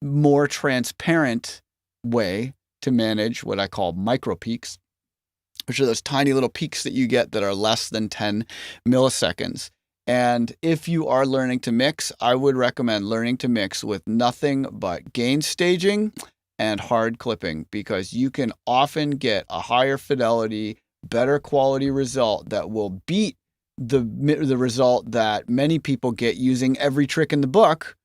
more transparent way to manage what I call micro peaks, which are those tiny little peaks that you get that are less than 10 milliseconds. And if you are learning to mix, I would recommend learning to mix with nothing but gain staging and hard clipping, because you can often get a higher fidelity, better quality result that will beat the result that many people get using every trick in the book.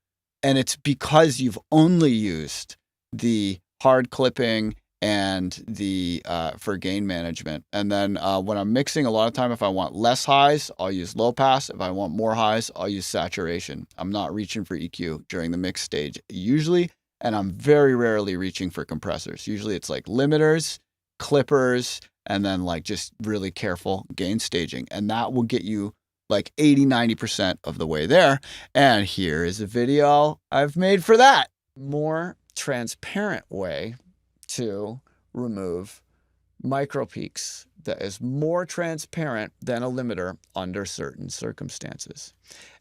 And it's because you've only used the hard clipping and the for gain management. And then when I'm mixing, a lot of time, if I want less highs, I'll use low pass. If I want more highs, I'll use saturation. I'm not reaching for EQ during the mix stage usually, and I'm very rarely reaching for compressors. Usually it's like limiters, clippers, and then like just really careful gain staging. And that will get you like 80-90% of the way there. And here is a video I've made for that. More transparent way to remove micro peaks that is more transparent than a limiter under certain circumstances.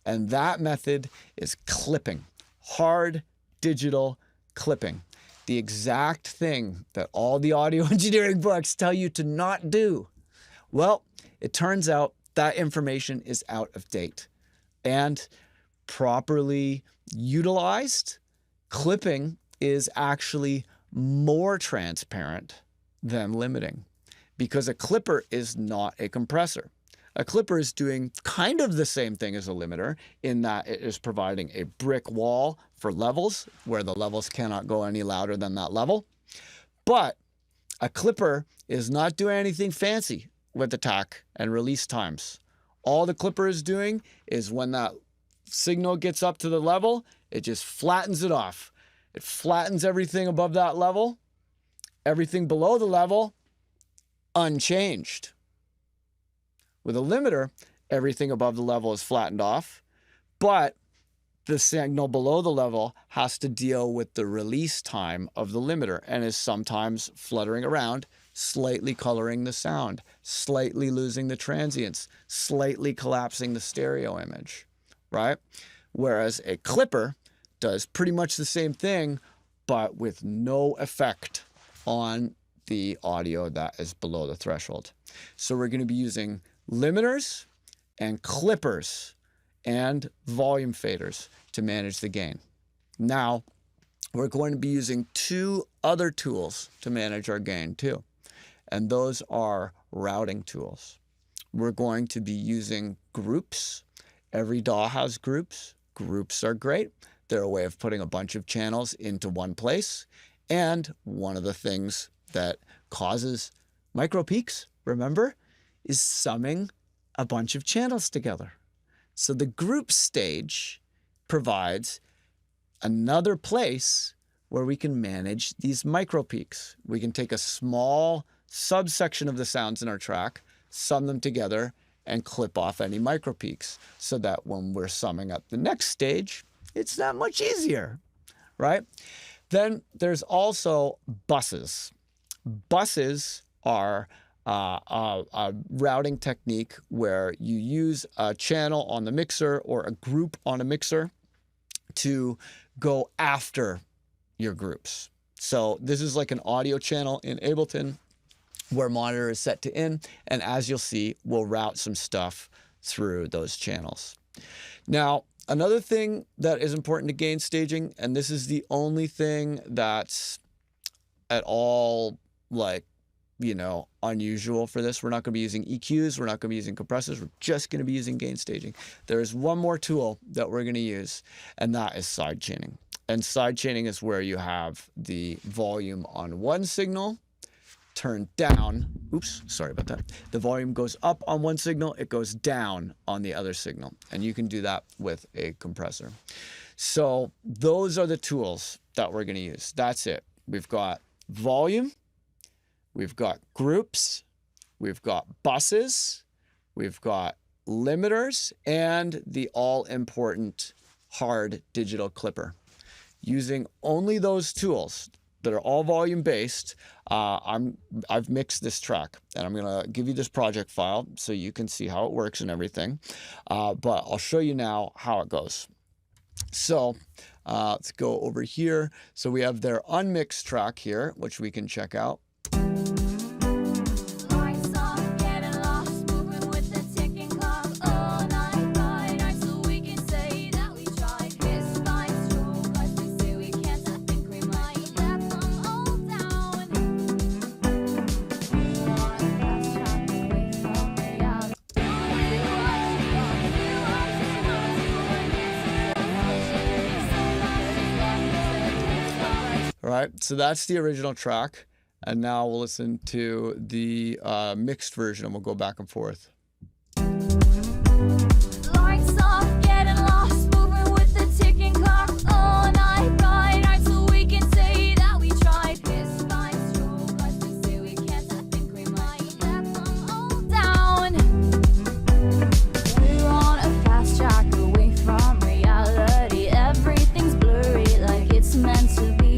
And that method is clipping, hard digital clipping. The exact thing that all the audio engineering books tell you to not do. Well, it turns out that information is out of date. And properly utilized, clipping is actually more transparent than limiting, because a clipper is not a compressor. A clipper is doing kind of the same thing as a limiter in that it is providing a brick wall for levels where the levels cannot go any louder than that level. But a clipper is not doing anything fancy with attack and release times. All the clipper is doing is when that signal gets up to the level, it just flattens it off. It flattens everything above that level, everything below the level, unchanged. With a limiter, everything above the level is flattened off, but the signal below the level has to deal with the release time of the limiter and is sometimes fluttering around, slightly coloring the sound, slightly losing the transients, slightly collapsing the stereo image, right? Whereas a clipper does pretty much the same thing, but with no effect on the audio that is below the threshold. So we're going to be using limiters and clippers and volume faders to manage the gain. Now, we're going to be using two other tools to manage our gain too. and those are routing tools. We're going to be using groups. Every DAW has groups. Groups are great. They're a way of putting a bunch of channels into one place. And one of the things that causes micro peaks, remember, is summing a bunch of channels together. So the group stage provides another place where we can manage these micro peaks. We can take a small subsection of the sounds in our track, sum them together, and clip off any micro peaks so that when we're summing up the next stage, it's that much easier, right? Then there's also buses. Buses are a routing technique where you use a channel on the mixer or a group on a mixer to go after your groups. So this is like an audio channel in Ableton where monitor is set to in, and as you'll see, we'll route some stuff through those channels. Now, another thing that is important to gain staging, and this is the only thing that's at all unusual for this. We're not going to be using EQs. We're not going to be using compressors. We're just going to be using gain staging. There is one more tool that we're going to use, and that is side chaining. And side chaining is where you have the volume on one signal turned down. Oops, sorry about that. The volume goes up on one signal, it goes down on the other signal. And you can do that with a compressor. So those are the tools that we're going to use. That's it. We've got volume, we've got groups, we've got buses, we've got limiters, and the all-important hard digital clipper. Using only those tools that are all volume based, I've mixed this track, and I'm gonna give you this project file so you can see how it works and everything. But I'll show you now how it goes. So let's go over here. So we have their unmixed track here, which we can check out. All right, so that's the original track. And now we'll listen to the mixed version, and we'll go back and forth.
Lights off, getting lost, moving with the ticking clock. All night, bright, so we can say that we tried. Kiss by stroke, as we say we can't, I think we might let them all down. We're on a fast track away from reality. Everything's blurry like it's meant to be.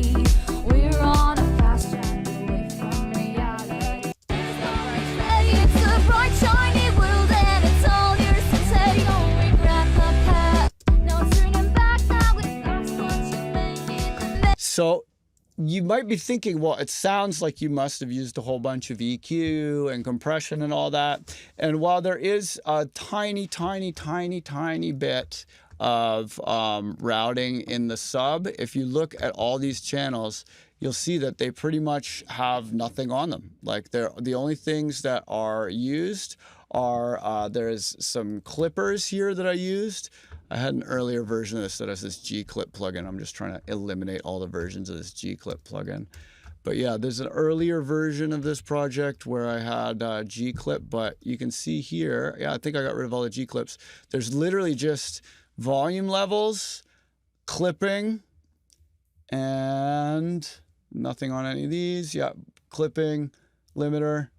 We're on a fast track away from reality. It's a bright, shiny world, and it's all yours to take. Don't regret the past. No turning back now. If that's what you're thinking.
So you might be thinking, well, it sounds like you must have used a whole bunch of EQ and compression and all that. And while there is a tiny, tiny, tiny, tiny bit of routing in the sub, if you look at all these channels, you'll see that they pretty much have nothing on them. Like the only things that are used are, there's some clippers here that I used. I had an earlier version of this that has this G-clip plugin. I'm just trying to eliminate all the versions of this G-clip plugin. But yeah, there's an earlier version of this project where I had G-clip, but you can see here, yeah, I think I got rid of all the G-clips. There's literally just volume levels, clipping, and nothing on any of these. Yeah, clipping, limiter.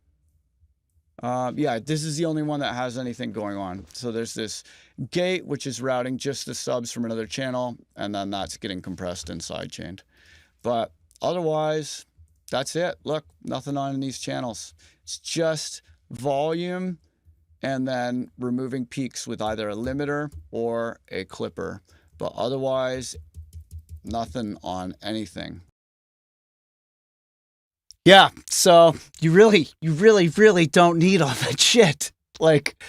Yeah, this is the only one that has anything going on. So there's this gate, which is routing just the subs from another channel, and then that's getting compressed and sidechained. But otherwise, that's it. Look, nothing on in these channels. It's just volume and then removing peaks with either a limiter or a clipper. But otherwise, nothing on anything. Yeah, so you really don't need all that shit. Like,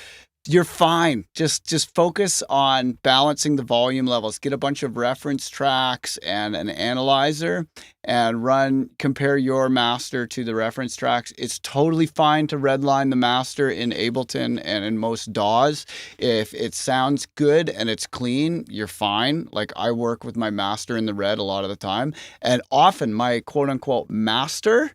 you're fine. Just focus on balancing the volume levels. Get a bunch of reference tracks and an analyzer and compare your master to the reference tracks. It's totally fine to redline the master in Ableton and in most DAWs. If it sounds good and it's clean, you're fine. Like I work with my master in the red a lot of the time, and often my quote unquote master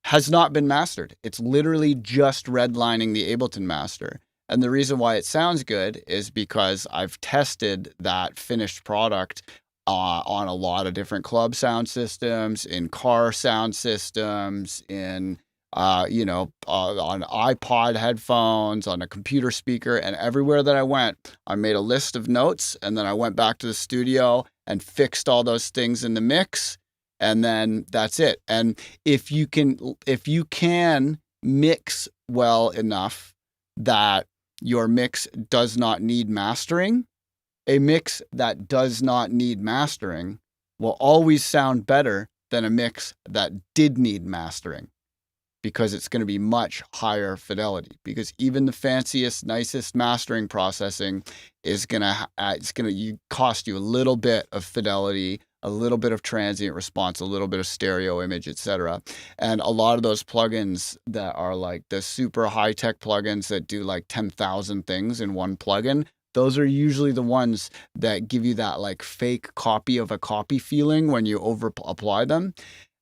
has not been mastered. It's literally just redlining the Ableton master. And the reason why it sounds good is because I've tested that finished product on a lot of different club sound systems, in car sound systems, on iPod headphones, on a computer speaker, and everywhere that I went, I made a list of notes, and then I went back to the studio and fixed all those things in the mix, and then that's it. And if you can mix well enough that your mix does not need mastering, a mix that does not need mastering will always sound better than a mix that did need mastering, because it's going to be much higher fidelity, because even the fanciest, nicest mastering processing is going to cost you a little bit of fidelity, a little bit of transient response, a little bit of stereo image, etc. And a lot of those plugins that are like the super high-tech plugins that do like 10,000 things in one plugin, those are usually the ones that give you that like fake copy of a copy feeling when you over apply them.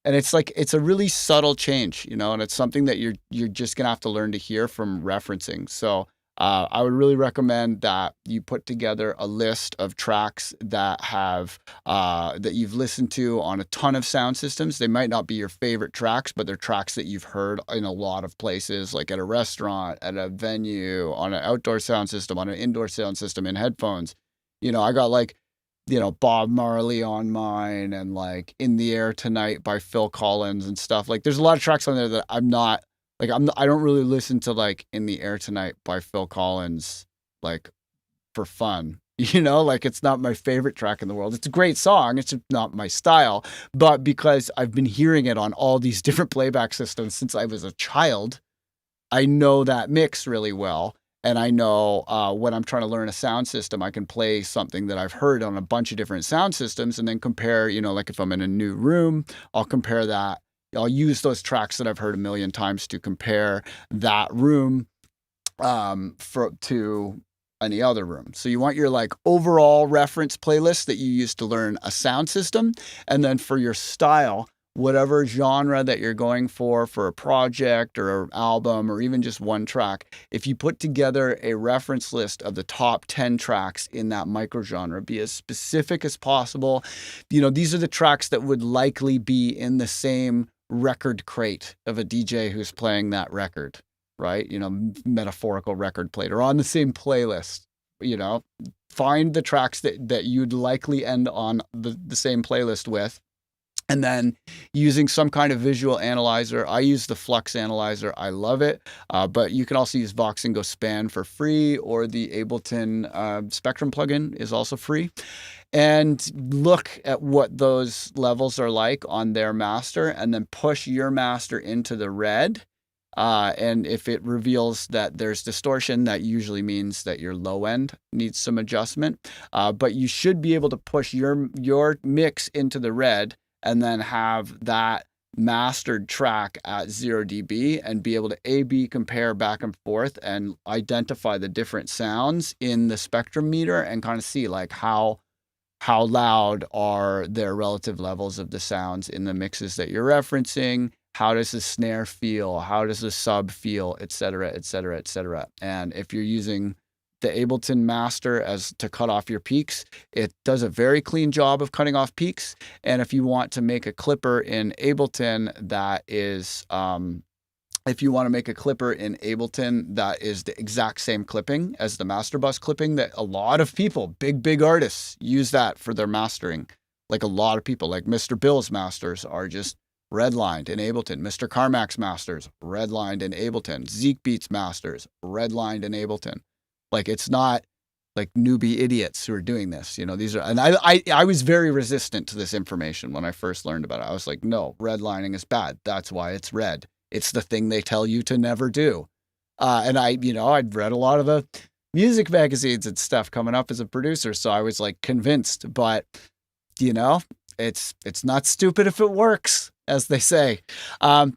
And it's like, it's a really subtle change, and it's something that you're just going to have to learn to hear from referencing. So I would really recommend that you put together a list of tracks that you've listened to on a ton of sound systems. They might not be your favorite tracks, but they're tracks that you've heard in a lot of places, like at a restaurant, at a venue, on an outdoor sound system, on an indoor sound system, in headphones. I got like, Bob Marley on mine, and like In the Air Tonight by Phil Collins and stuff. Like there's a lot of tracks on there that I don't really listen to, like In the Air Tonight by Phil Collins, like for fun, like it's not my favorite track in the world. It's a great song. It's just not my style, but because I've been hearing it on all these different playback systems since I was a child, I know that mix really well. And I know when I'm trying to learn a sound system, I can play something that I've heard on a bunch of different sound systems and then compare, like if I'm in a new room, I'll compare that. I'll use those tracks that I've heard a million times to compare that room to any other room. So you want your like overall reference playlist that you use to learn a sound system. And then for your style, whatever genre that you're going for a project or an album or even just one track, if you put together a reference list of the top 10 tracks in that microgenre, be as specific as possible. These are the tracks that would likely be in the same record crate of a DJ who's playing that record, right? Metaphorical record plate, or on the same playlist. Find the tracks that you'd likely end on the same playlist with. And then using some kind of visual analyzer. I use the Flux analyzer. I love it. But you can also use Vox and Go Span for free, or the Ableton Spectrum plugin is also free. And look at what those levels are like on their master, and then push your master into the red. And if it reveals that there's distortion, that usually means that your low end needs some adjustment. But you should be able to push your mix into the red, and then have that mastered track at 0 dB and be able to A/B compare back and forth and identify the different sounds in the spectrum meter and kind of see like how loud are their relative levels of the sounds in the mixes that you're referencing. How does the snare feel? How does the sub feel, et cetera, et cetera, et cetera. And if you're using the Ableton master as to cut off your peaks, it does a very clean job of cutting off peaks. And if you want to make a clipper in Ableton that is the exact same clipping as the master bus clipping, that a lot of people, big artists, use that for their mastering. Like a lot of people, like Mr. Bill's masters are just redlined in Ableton. Mr. Carmack's masters, redlined in Ableton. Zeke Beats masters, redlined in Ableton. Like it's not like newbie idiots who are doing this. These are, and I was very resistant to this information when I first learned about it. I was like, no, redlining is bad. That's why it's red. It's the thing they tell you to never do. And I'd read a lot of the music magazines and stuff coming up as a producer. So I was like convinced, but you know, it's not stupid if it works, as they say. So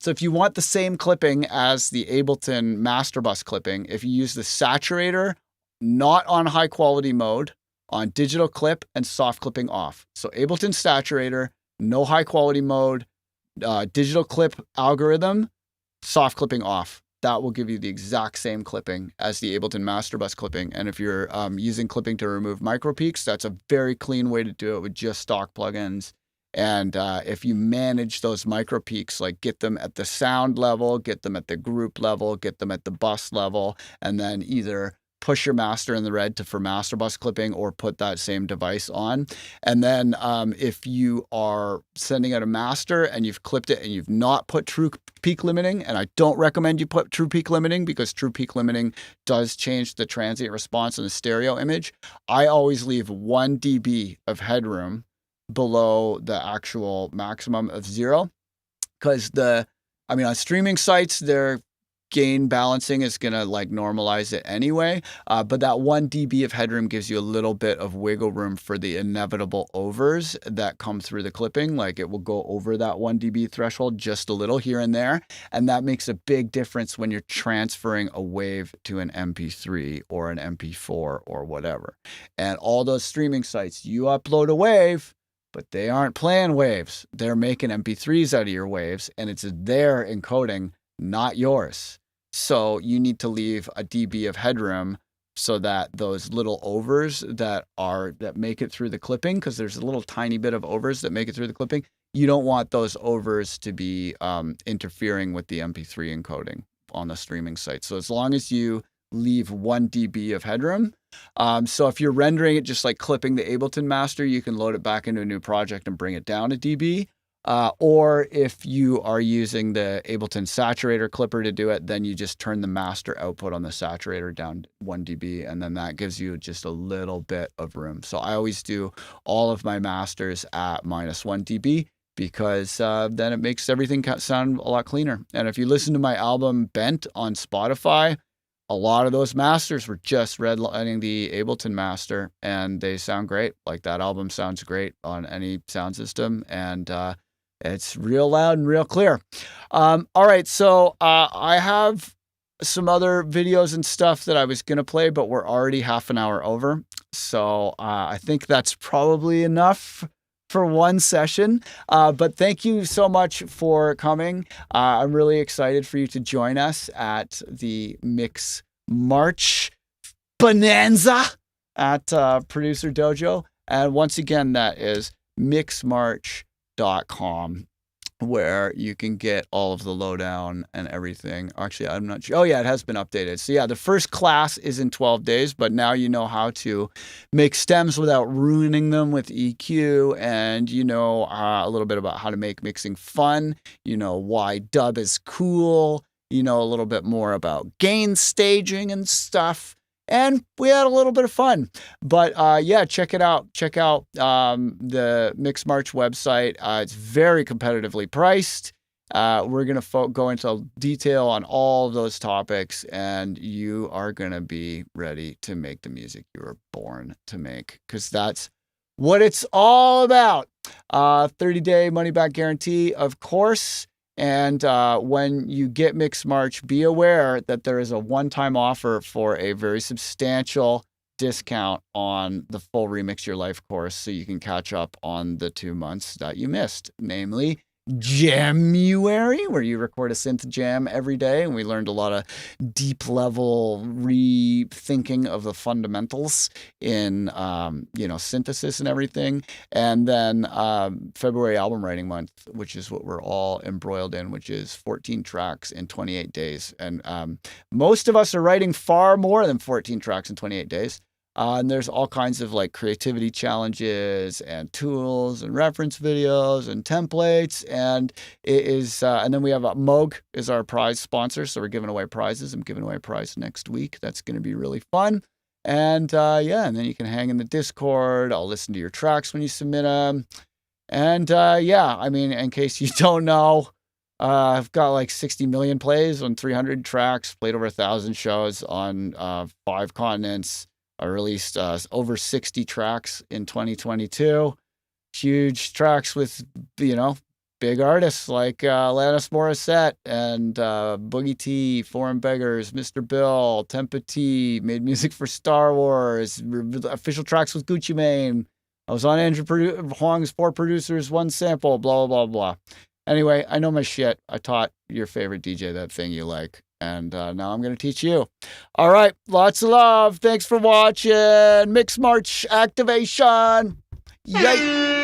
if you want the same clipping as the Ableton master bus clipping, if you use the saturator, not on high quality mode, on digital clip and soft clipping off. So Ableton saturator, no high quality mode, digital clip algorithm, soft clipping off. That will give you the exact same clipping as the Ableton master bus clipping. And if you're using clipping to remove micro peaks, that's a very clean way to do it with just stock plugins. And if you manage those micro peaks, like get them at the sound level, get them at the group level, get them at the bus level, and then either push your master in the red for master bus clipping or put that same device on. And then if you are sending out a master and you've clipped it and you've not put true peak limiting, and I don't recommend you put true peak limiting because true peak limiting does change the transient response in the stereo image, I always leave 1 dB of headroom below the actual maximum of 0. Because on streaming sites, their gain balancing is going to like normalize it anyway. But that 1 dB of headroom gives you a little bit of wiggle room for the inevitable overs that come through the clipping. Like it will go over that 1 dB threshold just a little here and there. And that makes a big difference when you're transferring a wave to an MP3 or an MP4 or whatever. And all those streaming sites, you upload a wave, but they aren't playing waves. They're making MP3s out of your waves, and it's their encoding, not yours. So you need to leave a dB of headroom so that those little overs that make it through the clipping, because there's a little tiny bit of overs that make it through the clipping, you don't want those overs to be interfering with the MP3 encoding on the streaming site. So as long as you leave 1 dB of headroom. So if you're rendering it just like clipping the Ableton master, you can load it back into a new project and bring it down a dB. Or if you are using the Ableton saturator clipper to do it, then you just turn the master output on the saturator down 1 dB, and then that gives you just a little bit of room. So I always do all of my masters at -1 dB because then it makes everything sound a lot cleaner. And if you listen to my album Bent on Spotify, a lot of those masters were just redlining the Ableton master, and they sound great. Like that album sounds great on any sound system, and it's real loud and real clear. All right, so I have some other videos and stuff that I was going to play, but we're already half an hour over. So I think that's probably enough for one session. But thank you so much for coming. I'm really excited for you to join us at the MixMarch Bonanza at Producer Dojo. And once again, that is MixMarch.com, where you can get all of the lowdown and everything. Actually, I'm not sure. Oh yeah, it has been updated. So yeah, the first class is in 12 days, but now you know how to make stems without ruining them with EQ, and you know a little bit about how to make mixing fun, you know why dub is cool, you know a little bit more about gain staging and stuff. And we had a little bit of fun. But yeah, check it out. Check out the MixMarch website. It's very competitively priced. We're going to go into detail on all of those topics, and you are going to be ready to make the music you were born to make, because that's what it's all about. 30-day money-back guarantee, of course. And when you get MixMarch, be aware that there is a one-time offer for a very substantial discount on the full Remix Your Life course, so you can catch up on the 2 months that you missed, namely January, where you record a synth jam every day, and we learned a lot of deep level rethinking of the fundamentals in synthesis and everything. And then February album writing month, which is what we're all embroiled in, which is 14 tracks in 28 days. And most of us are writing far more than 14 tracks in 28 days. And there's all kinds of like creativity challenges and tools and reference videos and templates. And it is, and then we have Moog is our prize sponsor. So we're giving away prizes. I'm giving away a prize next week. That's going to be really fun. And yeah, and then you can hang in the Discord. I'll listen to your tracks when you submit them. And yeah, I mean, in case you don't know, I've got like 60 million plays on 300 tracks, played over 1,000 shows on 5 continents. I released over 60 tracks in 2022. Huge tracks with, big artists like Alanis Morissette and Boogie T, Foreign Beggars, Mr. Bill, Tempa T, made music for Star Wars, official tracks with Gucci Mane. I was on Andrew Huang's 4 Producers, 1 Sample, blah, blah, blah, blah. Anyway, I know my shit. I taught your favorite DJ that thing you like. And now I'm going to teach you. All right. Lots of love. Thanks for watching. MixMarch activation. Yay.